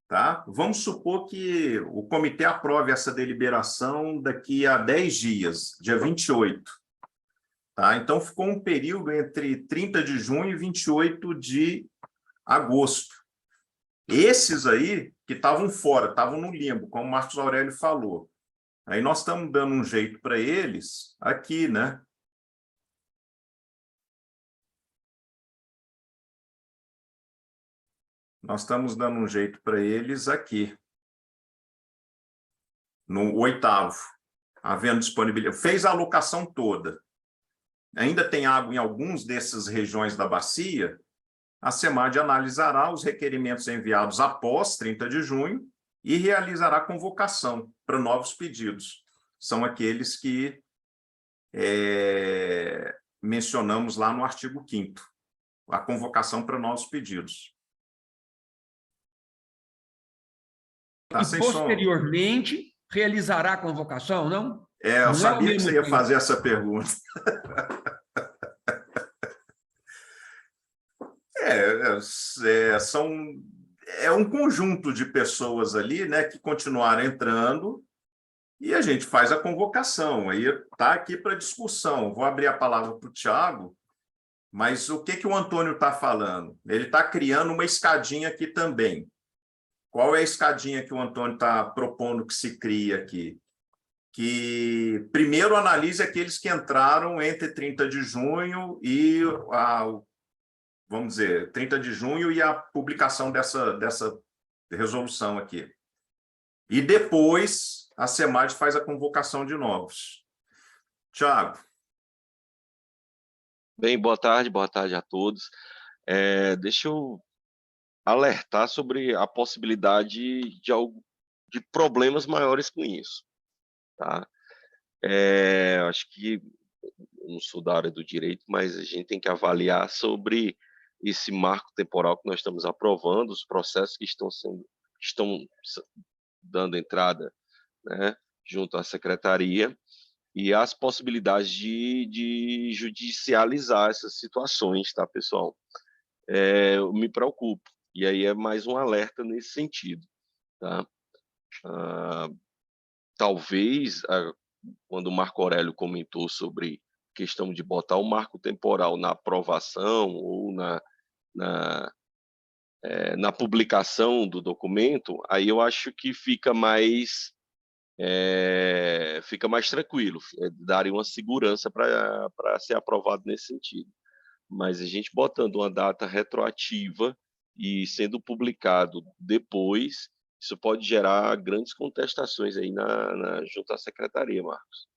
Tá? Vamos supor que o comitê aprove essa deliberação daqui a 10 dias, dia 28. Tá? Então, ficou um período entre 30 de junho e 28 de agosto. Esses aí que estavam fora, estavam no limbo, como o Marcos Aurélio falou. Aí nós estamos dando um jeito para eles aqui, né? Nós estamos dando um jeito para eles aqui. No 8º, havendo disponibilidade. Fez a alocação toda. Ainda tem água em alguns dessas regiões da bacia, a SEMAD analisará os requerimentos enviados após 30 de junho e realizará convocação para novos pedidos. São aqueles que mencionamos lá no artigo 5º, a convocação para novos pedidos. Tá E sem posteriormente realizará a convocação, não? Eu não sabia que você ia fazer essa pergunta. É um conjunto de pessoas ali, né, que continuaram entrando e a gente faz a convocação. Aí está aqui para discussão. Vou abrir a palavra para o Thiago, mas o que o Antônio está falando? Ele está criando uma escadinha aqui também. Qual é a escadinha que o Antônio está propondo que se crie aqui? Que primeiro analise aqueles que entraram entre 30 de junho e vamos dizer, 30 de junho e a publicação dessa resolução aqui. E depois a SEMAD faz a convocação de novos. Thiago. Bem, boa tarde a todos. Deixa eu alertar sobre a possibilidade de problemas maiores com isso. Tá? Acho que não sou da área do direito, mas a gente tem que avaliar sobre esse marco temporal que nós estamos aprovando, os processos que estão dando entrada, né, junto à secretaria, e as possibilidades de judicializar essas situações, tá, pessoal? Eu me preocupo, e aí é mais um alerta nesse sentido, tá? Talvez, quando o Marco Aurélio comentou sobre questão de botar o marco temporal na aprovação ou na publicação do documento, aí eu acho que fica mais tranquilo, daria uma segurança para ser aprovado nesse sentido. Mas a gente botando uma data retroativa e sendo publicado depois, isso pode gerar grandes contestações aí junto à secretaria, Marcos.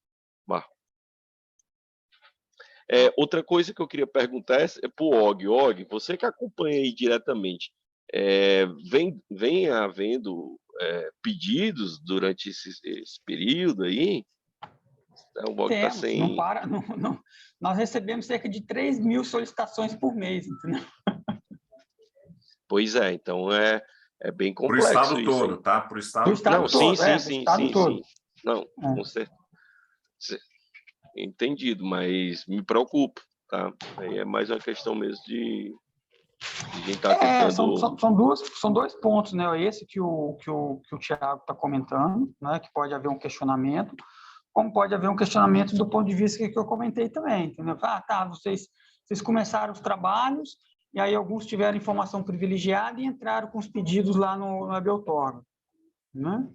Outra coisa que eu queria perguntar é para o Og, você que acompanha aí diretamente, vem havendo pedidos durante esse período aí? O Og está sem... Não para, não. Nós recebemos cerca de 3.000 solicitações por mês, entendeu? Pois é, então é bem complexo. Para o estado todo, aí. tá? Para o estado todo. Não, sim. Não, com certeza. Entendido, mas me preocupo, tá? Aí é mais uma questão mesmo de a gente estar tentando... São dois pontos, né? Esse que o Thiago está comentando, né? Que pode haver um questionamento, como pode haver um questionamento do ponto de vista que eu comentei também, entendeu? Vocês começaram os trabalhos e aí alguns tiveram informação privilegiada e entraram com os pedidos lá no Abeltorga, né?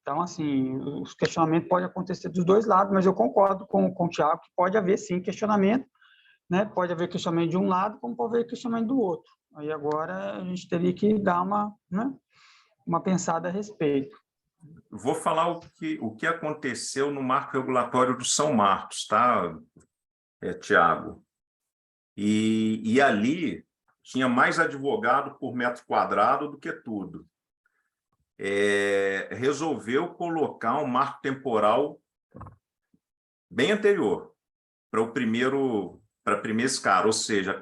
Então, assim, os questionamentos podem acontecer dos dois lados, mas eu concordo com o Thiago que pode haver, sim, questionamento, né? Pode haver questionamento de um lado, como pode haver questionamento do outro. Aí agora a gente teria que dar uma pensada a respeito. vou falar o que aconteceu no marco regulatório do São Marcos, tá, Tiago? E ali tinha mais advogado por metro quadrado do que tudo. Resolveu colocar um marco temporal bem anterior para a primeira escala, ou seja,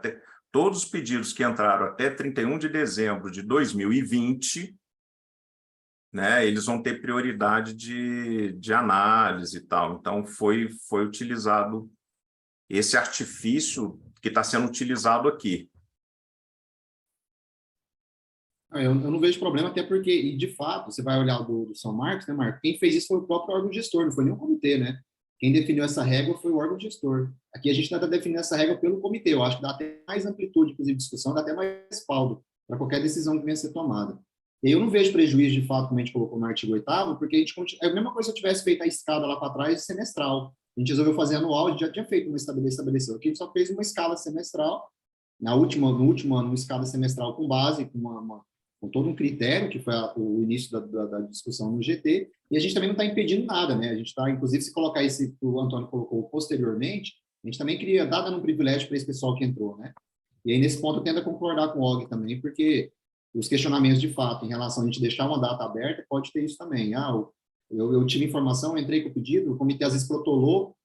todos os pedidos que entraram até 31 de dezembro de 2020, né, eles vão ter prioridade de análise e tal. Então, foi utilizado esse artifício que está sendo utilizado aqui. Eu não vejo problema, até porque, e de fato, você vai olhar o do São Marcos, né, Marco? Quem fez isso foi o próprio órgão gestor, não foi nem o comitê, né? Quem definiu essa regra foi o órgão gestor. Aqui a gente está definindo essa regra pelo comitê. Eu acho que dá até mais amplitude, inclusive, de discussão, dá até mais respaldo para qualquer decisão que venha a ser tomada. E eu não vejo prejuízo, de fato, como a gente colocou no artigo 8º, porque a gente é a mesma coisa se eu tivesse feito a escala lá para trás semestral. A gente resolveu fazer anual, a gente já tinha feito uma estabeleceu. Aqui a gente só fez uma escala semestral, no último ano, uma escala semestral com base, com todo um critério, que foi o início da discussão no GT, e a gente também não está impedindo nada, né? A gente está, inclusive, se colocar esse que o Antônio colocou posteriormente, a gente também queria dar um privilégio para esse pessoal que entrou, né? E aí, nesse ponto, eu tento concordar com o Og também, porque os questionamentos, de fato, em relação a gente deixar uma data aberta, pode ter isso também. Eu tive informação, eu entrei com o pedido, o comitê às vezes protelou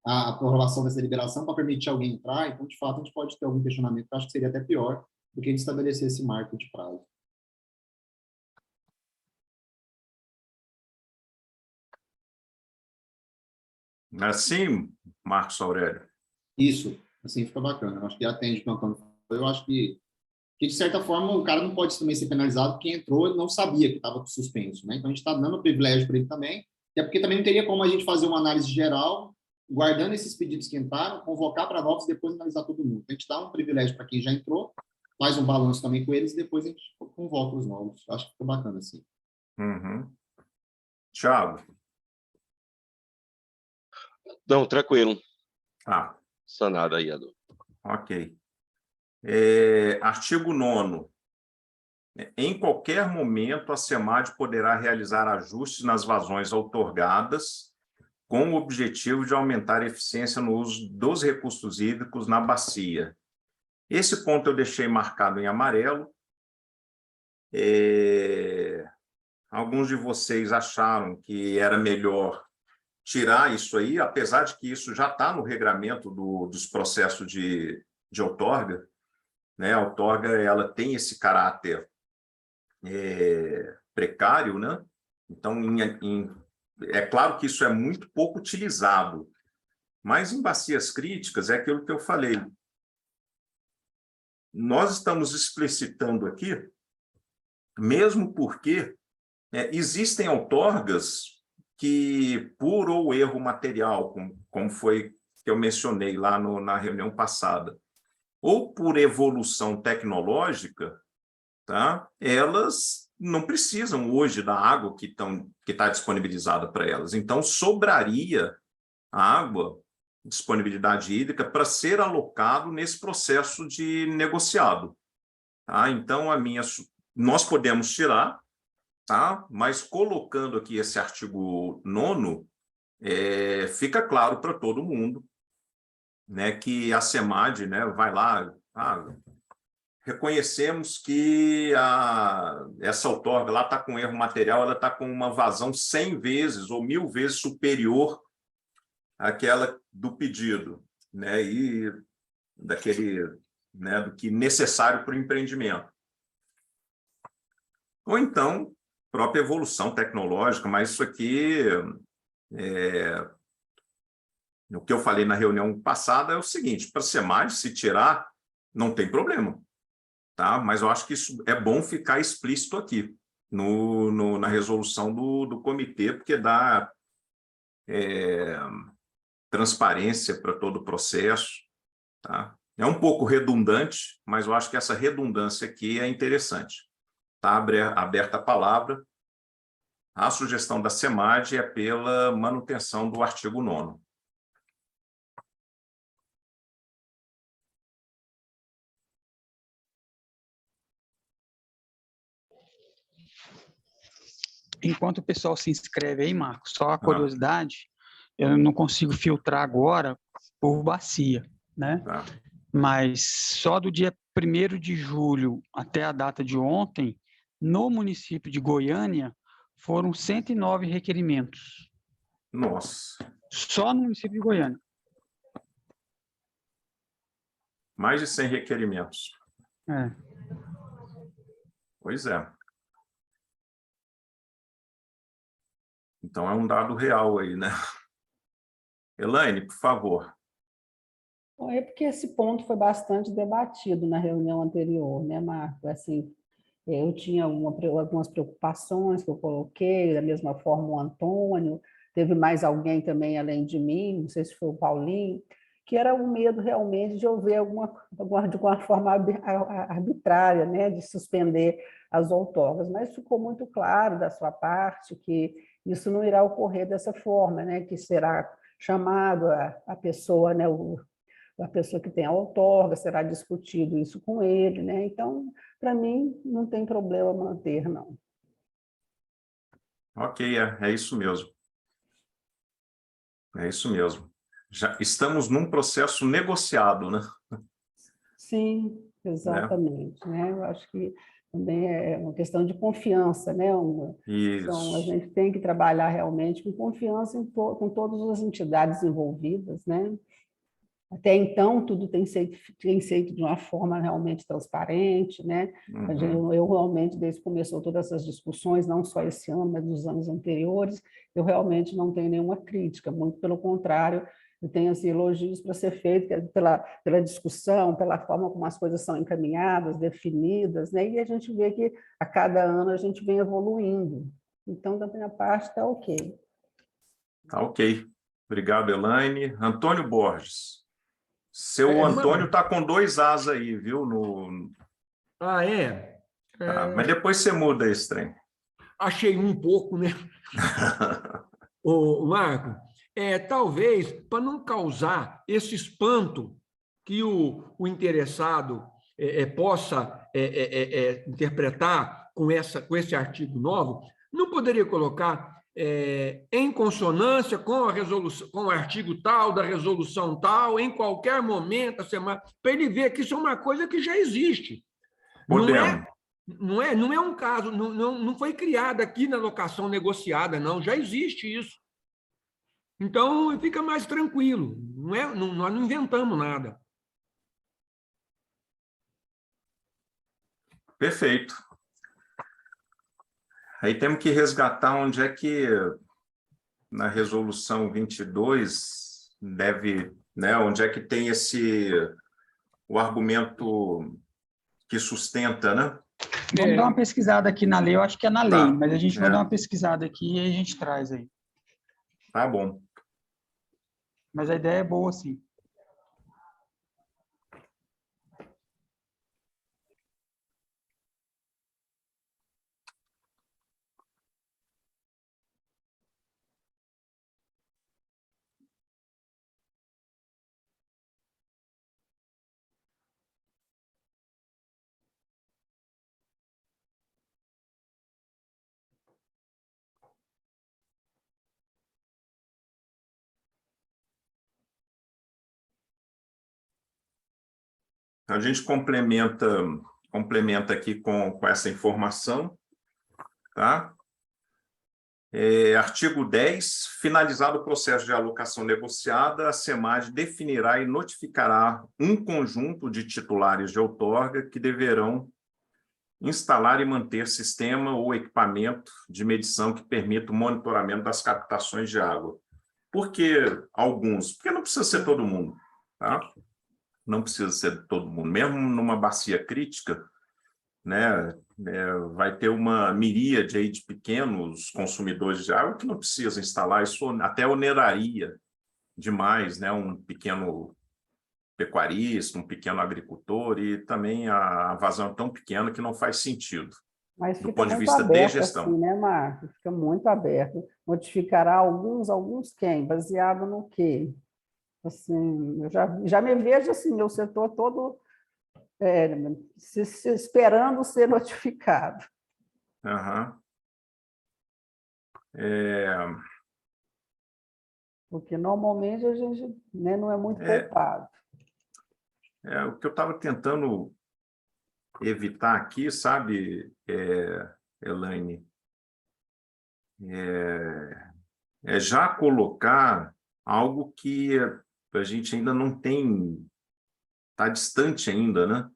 a aprovação dessa liberação para permitir alguém entrar, então, de fato, a gente pode ter algum questionamento, que eu acho que seria até pior do que a gente estabelecer esse marco de prazo. Assim, Marcos Aurélio? Isso, assim fica bacana. Eu acho que atende o que o Antônio falou. Eu acho que, de certa forma, o cara não pode também ser penalizado porque entrou e não sabia que estava suspenso, né? Então, a gente está dando privilégio para ele também, até porque também não teria como a gente fazer uma análise geral, guardando esses pedidos que entraram, convocar para novos e depois analisar todo mundo. A gente dá um privilégio para quem já entrou, faz um balanço também com eles e depois a gente convoca os novos. Eu acho que fica bacana, assim. Uhum. Thiago? Não, tranquilo. Ah. Sanado aí, Adu. Ok. Artigo 9º. Em qualquer momento, a SEMAD poderá realizar ajustes nas vazões outorgadas com o objetivo de aumentar a eficiência no uso dos recursos hídricos na bacia. Esse ponto eu deixei marcado em amarelo. Alguns de vocês acharam que era melhor tirar isso aí, apesar de que isso já está no regramento dos processos de outorga, né? A outorga ela tem esse caráter precário, né? Então, é claro que isso é muito pouco utilizado, mas em bacias críticas é aquilo que eu falei. Nós estamos explicitando aqui, mesmo porque existem outorgas que, por ou erro material, como foi que eu mencionei lá na reunião passada, ou por evolução tecnológica, tá? Elas não precisam hoje da água que está disponibilizada para elas. Então, sobraria água, disponibilidade hídrica, para ser alocado nesse processo de negociado. Tá? Então, nós podemos tirar, tá? Mas colocando aqui esse artigo 9º, fica claro para todo mundo, né, que a SEMAD, né, vai lá, reconhecemos que essa outorga lá está com erro material, ela está com uma vazão 100 vezes ou 1000 vezes superior àquela do pedido, né, e né, do que necessário para o empreendimento. Ou então, própria evolução tecnológica, mas isso aqui, o que eu falei na reunião passada é o seguinte: para ser mais, se tirar, não tem problema. Tá? Mas eu acho que isso é bom ficar explícito aqui, na resolução do comitê, porque dá transparência para todo o processo. Tá? É um pouco redundante, mas eu acho que essa redundância aqui é interessante. Está aberta a palavra. A sugestão da SEMAD é pela manutenção do artigo 9º. enquanto o pessoal se inscreve aí, Marcos, só a curiosidade, eu não consigo filtrar agora por bacia, né? Tá. Mas só do dia 1º de julho até a data de ontem, no município de Goiânia, foram 109 requerimentos. Nossa. Só no município de Goiânia. Mais de 100 requerimentos. É. Pois é. Então, é um dado real aí, né? Elaine, por favor. Bom, é porque esse ponto foi bastante debatido na reunião anterior, né, Marco? Assim, eu tinha algumas preocupações que eu coloquei, da mesma forma o Antônio, teve mais alguém também além de mim, não sei se foi o Paulinho, que era o medo realmente de eu ver de alguma forma arbitrária, né, de suspender as outorgas, mas ficou muito claro da sua parte que isso não irá ocorrer dessa forma, né, que será chamado a pessoa, né, a pessoa que tem a outorga, será discutido isso com ele, né? Então, para mim, não tem problema manter, não. Ok, é isso mesmo. É isso mesmo. Já estamos num processo negociado, né? Sim, exatamente, né? Eu acho que também é uma questão de confiança, né? Então, a gente tem que trabalhar realmente com confiança com todas as entidades envolvidas, né? Até então, tudo tem sido de uma forma realmente transparente, né? Eu realmente, desde que começou todas essas discussões, não só esse ano, mas dos anos anteriores, eu realmente não tenho nenhuma crítica, muito pelo contrário, eu tenho assim, elogios para ser feito pela discussão, pela forma como as coisas são encaminhadas, definidas, né? E a gente vê que a cada ano a gente vem evoluindo. Então, da minha parte, está ok. Tá ok. Obrigado, Elaine. Antônio Borges. Seu Antônio está com 2 As aí, viu? Ah, é? Tá, mas depois você muda esse trem. Achei um pouco, né? Ô, Marco, talvez, para não causar esse espanto que o interessado possa interpretar com esse artigo novo, não poderia colocar em consonância com a resolução, com o artigo tal, da resolução tal, em qualquer momento da semana, para ele ver que isso é uma coisa que já existe. Podemos. Não é um caso, não foi criado aqui na locação negociada, não, já existe isso. Então, fica mais tranquilo, nós não inventamos nada. Perfeito. Aí temos que resgatar onde é que, na resolução 22, deve, né, onde é que tem o argumento que sustenta, né? Vamos dar uma pesquisada aqui na lei, eu acho que é na lei, mas a gente vai dar uma pesquisada aqui e a gente traz aí. Tá bom. Mas a ideia é boa, sim. A gente complementa aqui com essa informação, tá? Artigo 10, finalizado o processo de alocação negociada, a SEMAD definirá e notificará um conjunto de titulares de outorga que deverão instalar e manter sistema ou equipamento de medição que permita o monitoramento das captações de água. Por que alguns? Porque não precisa ser todo mundo, tá? Não precisa ser todo mundo. Mesmo numa bacia crítica, né, vai ter uma miríade aí de pequenos consumidores de água que não precisa instalar, isso até oneraria demais, né, um pequeno pecuarista, um pequeno agricultor, e também a vazão é tão pequena que não faz sentido. Mas do fica ponto de muito vista de aberto gestão. assim, né, Marco? Fica muito aberto. Notificará alguns quem? Baseado no quê? Assim, eu já me vejo assim, meu setor todo se esperando ser notificado. Uhum. Porque normalmente a gente, né, não é muito poupado. O que eu estava tentando evitar aqui, sabe, Elaine, é já colocar algo que a gente ainda não tem, está distante ainda, né?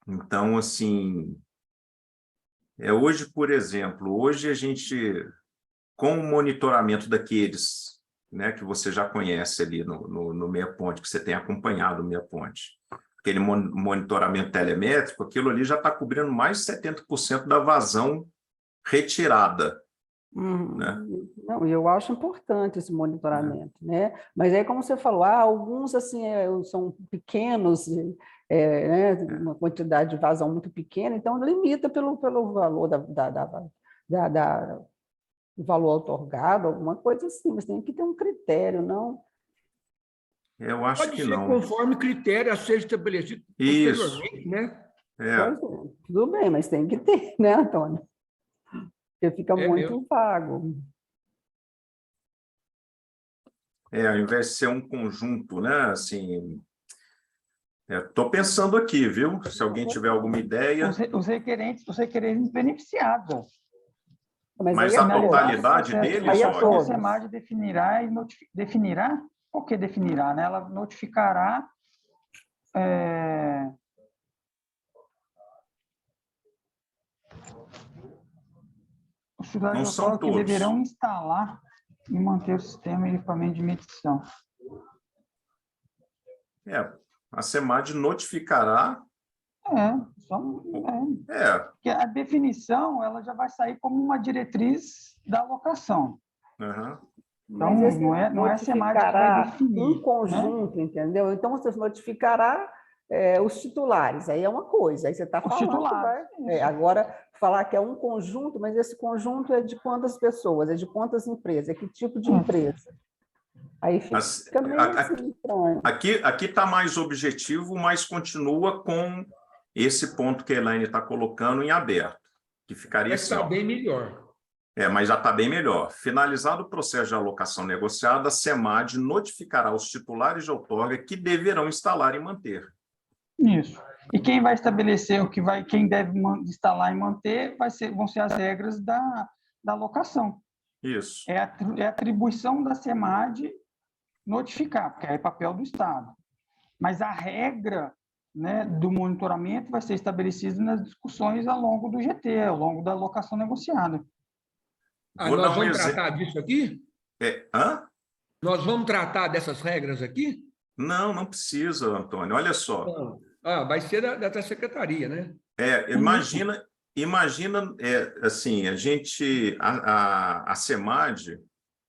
Então, assim, hoje, por exemplo, hoje a gente, com o monitoramento daqueles, né, que você já conhece ali no Meia Ponte, que você tem acompanhado o Meia Ponte, aquele monitoramento telemétrico, aquilo ali já está cobrindo mais de 70% da vazão retirada. Né? Não, eu acho importante esse monitoramento, né? Mas aí, como você falou, alguns assim são pequenos, né? Uma quantidade de vazão muito pequena, então limita pelo valor do valor outorgado, alguma coisa assim, mas tem que ter um critério, não? Eu acho Pode que ser não. Conforme critério a ser estabelecido posteriormente, né? Tudo bem, mas tem que ter, né, Antônio? Porque fica muito vago. Ao invés de ser um conjunto, né? Assim, estou pensando aqui, viu? Se alguém tiver alguma ideia. Os requerentes beneficiados. Mas a totalidade deles, a SEMAD definirá, o que definirá, né? Ela notificará os titulares de outorga que deverão instalar e manter o sistema de equipamento de medição. A SEMAD notificará. Porque a definição ela já vai sair como uma diretriz da alocação. Então, mas não é a SEMAD que vai definir. Um conjunto, né? Entendeu? Então, você notificará os titulares, aí é uma coisa, aí você está falando. Titulares, agora, falar que é um conjunto, mas esse conjunto é de quantas pessoas, é de quantas empresas, é que tipo de empresa? Aí fica meio assim, estranho. Aqui está mais objetivo, mas continua com esse ponto que a Elaine está colocando em aberto, que ficaria assim. Está bem melhor. Mas já está bem melhor. Finalizado o processo de alocação negociada, a SEMAD notificará os titulares de outorga que deverão instalar e manter. Isso. E quem vai estabelecer quem deve instalar e manter vão ser as regras da alocação. Isso. É a atribuição da SEMAD notificar, porque é papel do Estado. Mas a regra, né, do monitoramento vai ser estabelecida nas discussões ao longo do GT, ao longo da alocação negociada. Nós vamos tratar disso aqui? Nós vamos tratar dessas regras aqui? Não precisa, Antônio. Olha só. Vai ser da secretaria, né? Imagina assim, a SEMAD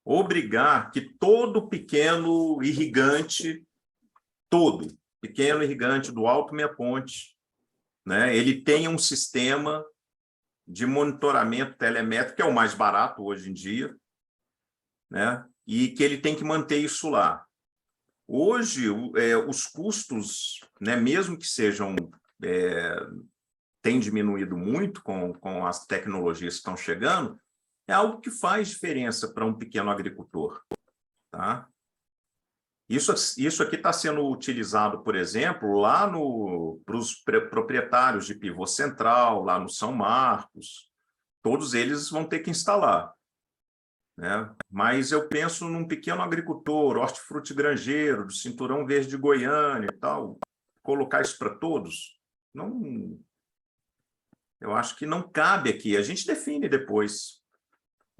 obrigar que todo pequeno irrigante do Alto Meia Ponte, né, ele tenha um sistema de monitoramento telemétrico, que é o mais barato hoje em dia, né, e que ele tem que manter isso lá. Hoje, os custos, né, mesmo que sejam, têm diminuído muito com as tecnologias que estão chegando, é algo que faz diferença para um pequeno agricultor. Tá? Isso aqui está sendo utilizado, por exemplo, lá para os proprietários de pivô central, lá no São Marcos. Todos eles vão ter que instalar. Né? Mas eu penso num pequeno agricultor, hortifruti granjeiro, do Cinturão Verde de Goiânia e tal, colocar isso para todos, não, eu acho que não cabe aqui, a gente define depois.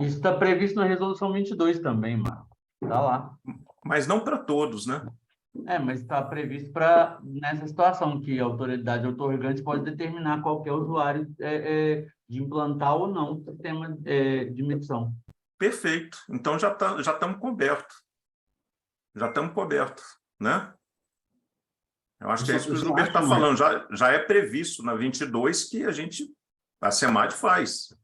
Isso está previsto na resolução 22 também, Marco, está lá. Mas não para todos, né? Mas está previsto nessa situação, que a autoridade outorgante pode determinar qualquer usuário de implantar ou não o sistema de medição. Perfeito. Então, já estamos cobertos. Né? Eu acho que é isso que o Gilberto está falando. Já é previsto na 22 que a SEMAD faz.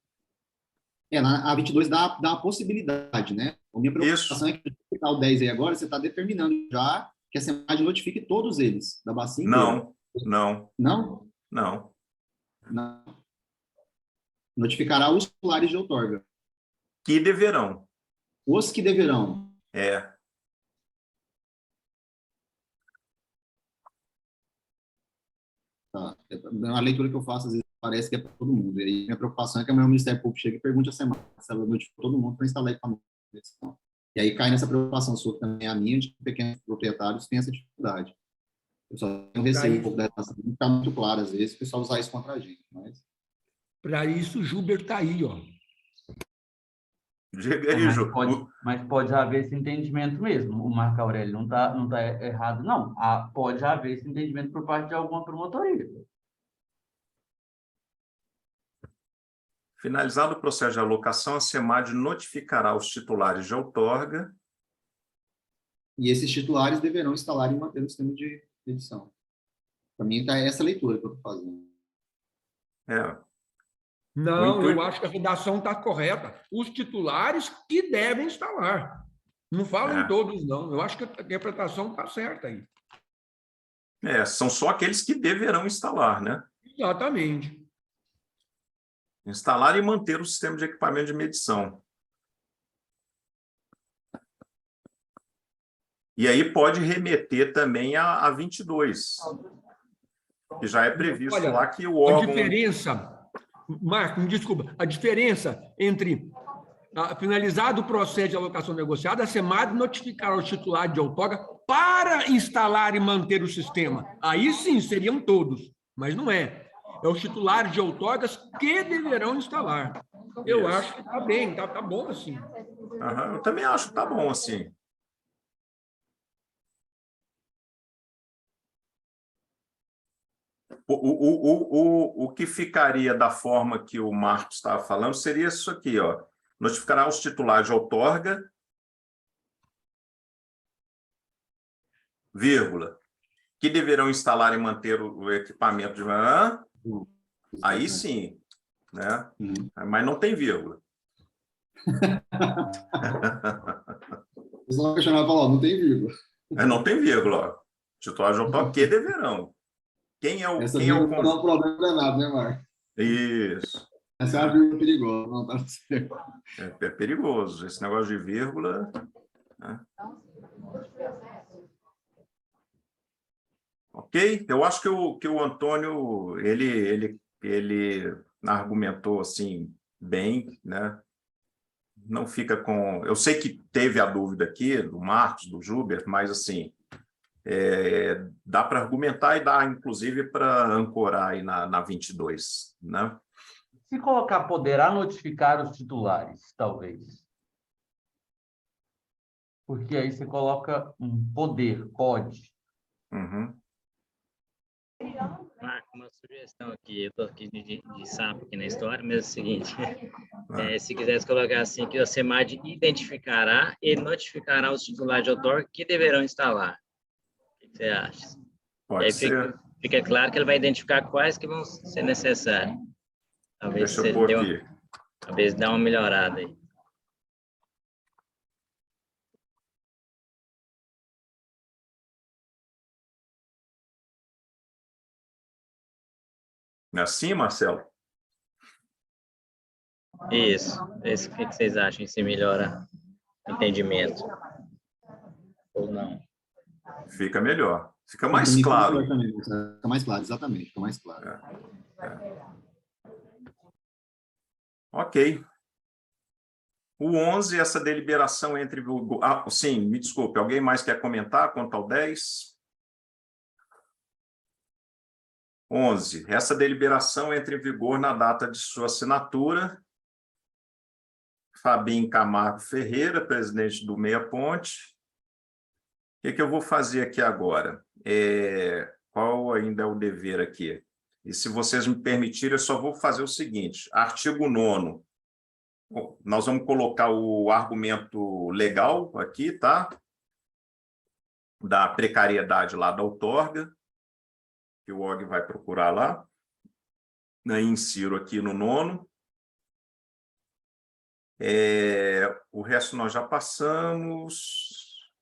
A 22 dá a possibilidade, né? A minha preocupação é que o 10 aí agora, você está determinando já que a SEMAD notifique todos eles, da bacia inteira. Não. Notificará os titulares de outorga. que deverão. Os que deverão. É. Tá. A leitura que eu faço, às vezes, parece que é para todo mundo. E aí, minha preocupação é que amanhã o Ministério Público chega e pergunte a semana se ela notificou todo mundo para instalar equipamento de medição. E aí cai nessa preocupação sua, que também é a minha, de que pequenos proprietários têm essa dificuldade. Eu só tenho receio um pouco dessa ação, não está muito claro, às vezes, o pessoal usar isso contra a gente. Mas... Para isso, o Gilbert está aí, ó. Mas pode haver esse entendimento mesmo. O Marco Aurélio não tá errado, não. Pode haver esse entendimento por parte de alguma promotoria. Finalizado o processo de alocação, a SEMAD notificará os titulares de outorga. E esses titulares deverão instalar e manter o sistema de edição. Para mim, está essa leitura que eu estou fazendo. Não, eu acho que a redação está correta. Os titulares que devem instalar. Não falam todos, não. Eu acho que a interpretação está certa aí. São só aqueles que deverão instalar, né? Exatamente. Instalar e manter o sistema de equipamento de medição. E aí pode remeter também a 22, que já é previsto. Olha, lá que o órgão... A diferença... Marco, me desculpa, a diferença entre finalizado o processo de alocação negociada, a SEMAD notificará o titular de outorga para instalar e manter o sistema. Aí sim, seriam todos, mas não é. É os titulares de outorgas que deverão instalar. Eu acho que está bem, tá bom assim. Eu também acho que está bom assim. O que ficaria da forma que o Marcos estava falando seria isso aqui, ó. Notificará os titulares de outorga, vírgula, que deverão instalar e manter o equipamento de... Aí sim, né? Mas não tem vírgula. Vocês vão questionar e falar, não tem vírgula. Não tem vírgula, ó. Titulares de outorga que deverão. Quem é o... Essa vírgula não dá um problema danado, né, Marcos? Isso. Essa é uma vírgula perigosa. Não, tá certo. É perigoso. Esse negócio de vírgula... Né? Ok? Eu acho que o Antônio, ele argumentou assim, bem, né? Não fica com... Eu sei que teve a dúvida aqui, do Marcos, do Gilbert, mas assim... dá para argumentar e dá, inclusive, para ancorar aí na 22, né? Se colocar poderá notificar os titulares, talvez. Porque aí você coloca um poder, pode. Marco, uma sugestão aqui, eu estou aqui de sapo aqui na história, mas é o seguinte, se quisesse colocar assim, que a SEMAD identificará e notificará os titulares de outorga que deverão instalar. O que você acha? Pode ser. Fica claro que ele vai identificar quais que vão ser necessários. Talvez Deixa eu pôr aqui. Talvez dá uma melhorada aí. Não é assim, Marcelo? Isso. O que vocês acham? Se melhora o entendimento? Ou não? Fica melhor. Fica mais claro. Fica mais claro, exatamente. Fica mais claro. Ok. O 11, essa deliberação entre... sim, me desculpe. Alguém mais quer comentar quanto ao 10? 11. Essa deliberação entra em vigor na data de sua assinatura. Fabinho Camargo Ferreira, presidente do Meia Ponte. O que eu vou fazer aqui agora? Qual ainda é o dever aqui? E se vocês me permitirem, eu só vou fazer o seguinte. Artigo 9º. Nós vamos colocar o argumento legal aqui, tá? Da precariedade lá da outorga, que o OG vai procurar lá. Insiro aqui no 9º. O resto nós já passamos...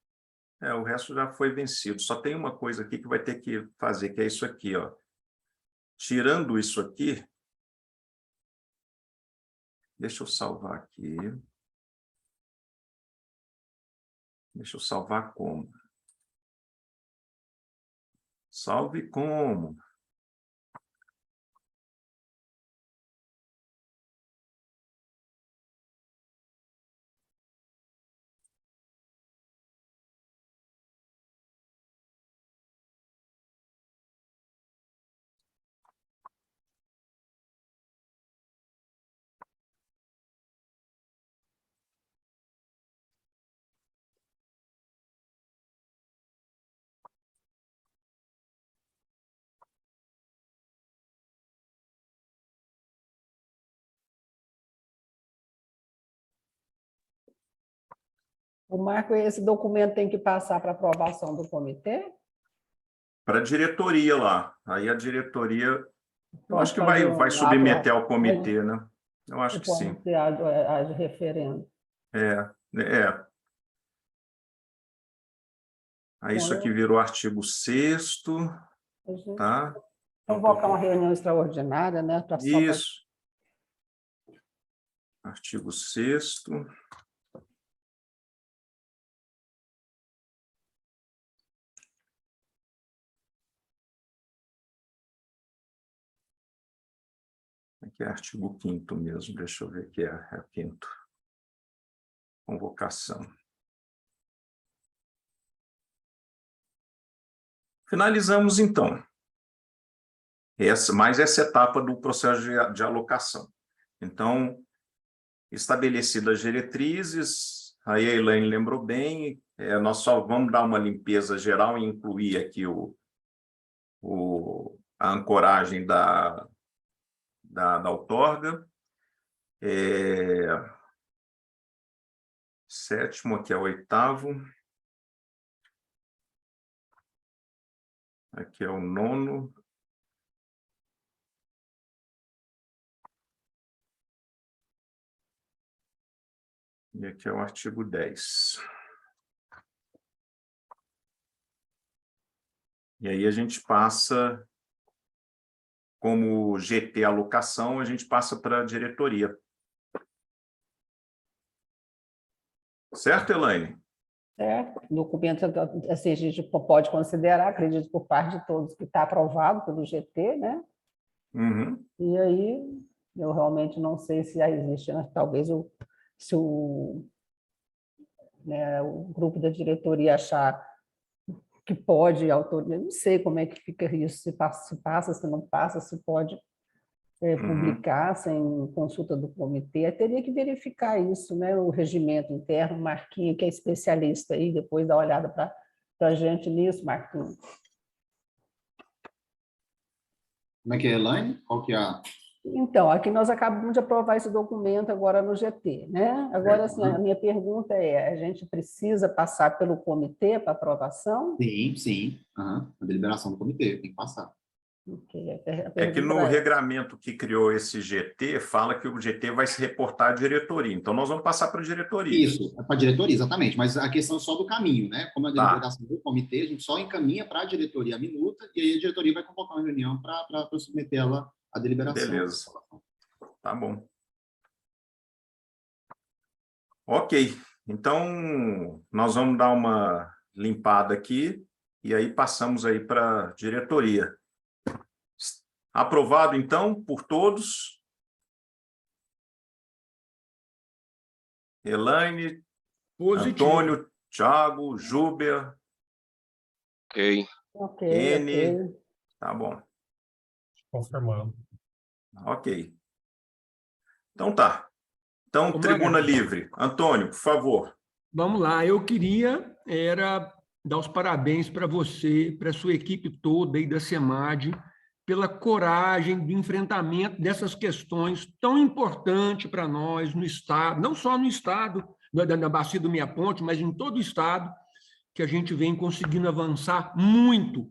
o resto já foi vencido. Só tem uma coisa aqui que vai ter que fazer, que é isso aqui, ó. Tirando isso aqui, deixa eu salvar aqui. Deixa eu salvar como. Salve como. O Marco, esse documento tem que passar para aprovação do comitê? Para a diretoria lá. Aí a diretoria, eu acho que Pode fazer vai um submeter ato, ao comitê, né? Eu acho que sim. pode ser a de referendo. É. Aí isso aqui virou artigo 6º, tá? Convocar uma reunião extraordinária, né? Isso. Artigo 6º. Aqui é artigo 5º mesmo, deixa eu ver que é o 5º. Convocação. Finalizamos, então, mais essa etapa do processo de alocação. Então, estabelecidas as diretrizes, aí a Elaine lembrou bem, nós só vamos dar uma limpeza geral e incluir aqui a ancoragem da outorga. 7º, aqui é o 8º. Aqui é o 9º. E aqui é o artigo 10. E aí a gente passa, como GT alocação, a gente passa para a diretoria. Certo, Elaine? Certo. Documento, assim, a gente pode considerar, acredito, por parte de todos, que está aprovado pelo GT, né? Uhum. E aí, eu realmente não sei se já existe, né? Talvez se o grupo da diretoria achar que pode autorizar, não sei como é que fica isso, se passa, se não passa, se pode publicar sem consulta do comitê. Eu teria que verificar isso, né? O regimento interno, Marquinhos, que é especialista aí, depois dá uma olhada para a gente nisso, Marquinhos. Como é que é, Elaine? Qual que é a... Então, aqui nós acabamos de aprovar esse documento agora no GT, né? Agora, assim, a minha pergunta é, a gente precisa passar pelo comitê para aprovação? Sim. A deliberação do comitê tem que passar. Okay. É que no regramento que criou esse GT, fala que o GT vai se reportar à diretoria. Então, nós vamos passar para a diretoria. Isso, é para a diretoria, exatamente. Mas a questão é só do caminho, né? Como a deliberação do comitê, a gente só encaminha para a diretoria a minuta e aí a diretoria vai convocar uma reunião para submeter ela à deliberação. Beleza. Tá bom. Ok. Então, nós vamos dar uma limpada aqui e aí passamos aí para a diretoria. Aprovado, então, por todos. Elaine, positivo. Antônio, Thiago, Júbia. Ok. N. Tá bom. Confirmado. Ok. Então tá. Então, tribuna livre. Antônio, por favor. Vamos lá. Eu queria dar os parabéns para você, para a sua equipe toda aí da SEMAD, pela coragem do enfrentamento dessas questões tão importantes para nós no Estado, não só no Estado, na Bacia do Meia Ponte, mas em todo o Estado, que a gente vem conseguindo avançar muito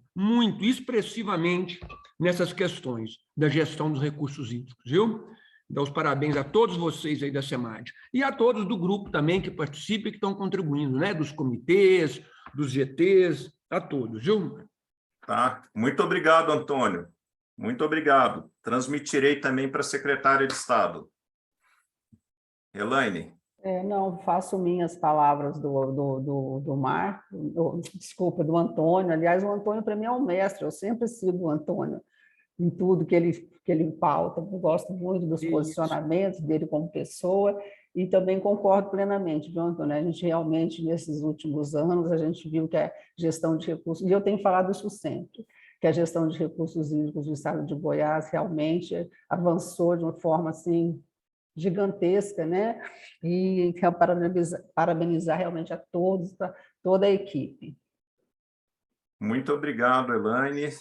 expressivamente nessas questões da gestão dos recursos hídricos, viu? Dar os parabéns a todos vocês aí da SEMAD e a todos do grupo também que participam e que estão contribuindo, né? Dos comitês, dos GTs, a todos, viu? Tá. Muito obrigado, Antônio. Muito obrigado. Transmitirei também para a secretária de Estado. Elaine. Não, faço minhas palavras do Marco, desculpa, do Antônio. Aliás, o Antônio, para mim, é um mestre, eu sempre sigo o Antônio em tudo que ele pauta. Eu gosto muito dos posicionamentos dele como pessoa e também concordo plenamente, viu, Antônio? A gente realmente, nesses últimos anos, a gente viu que a gestão de recursos, e eu tenho falado isso sempre, que a gestão de recursos hídricos do estado de Goiás realmente avançou de uma forma assim gigantesca, né? E quero parabenizar realmente a todos, toda a equipe. Muito obrigado, Elaine.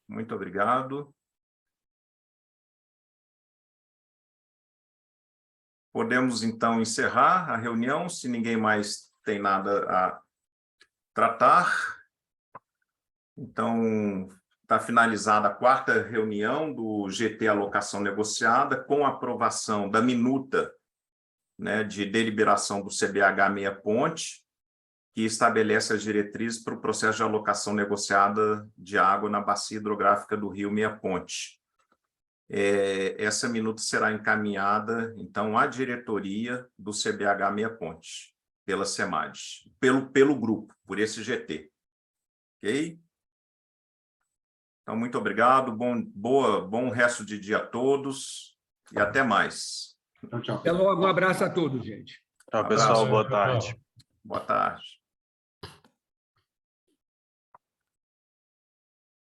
Muito obrigado. Podemos, então, encerrar a reunião, se ninguém mais tem nada a tratar. Então, está finalizada a 4ª reunião do GT Alocação Negociada, com a aprovação da minuta, né, de deliberação do CBH Meia Ponte, que estabelece as diretrizes para o processo de alocação negociada de água na bacia hidrográfica do Rio Meia Ponte. Essa minuta será encaminhada, então, à diretoria do CBH Meia Ponte, pela SEMAD, pelo grupo, por esse GT. Ok? Então, muito obrigado, bom resto de dia a todos e até mais. Tchau. Até logo, um abraço a todos, gente. Tchau, pessoal, boa tarde. Boa tarde.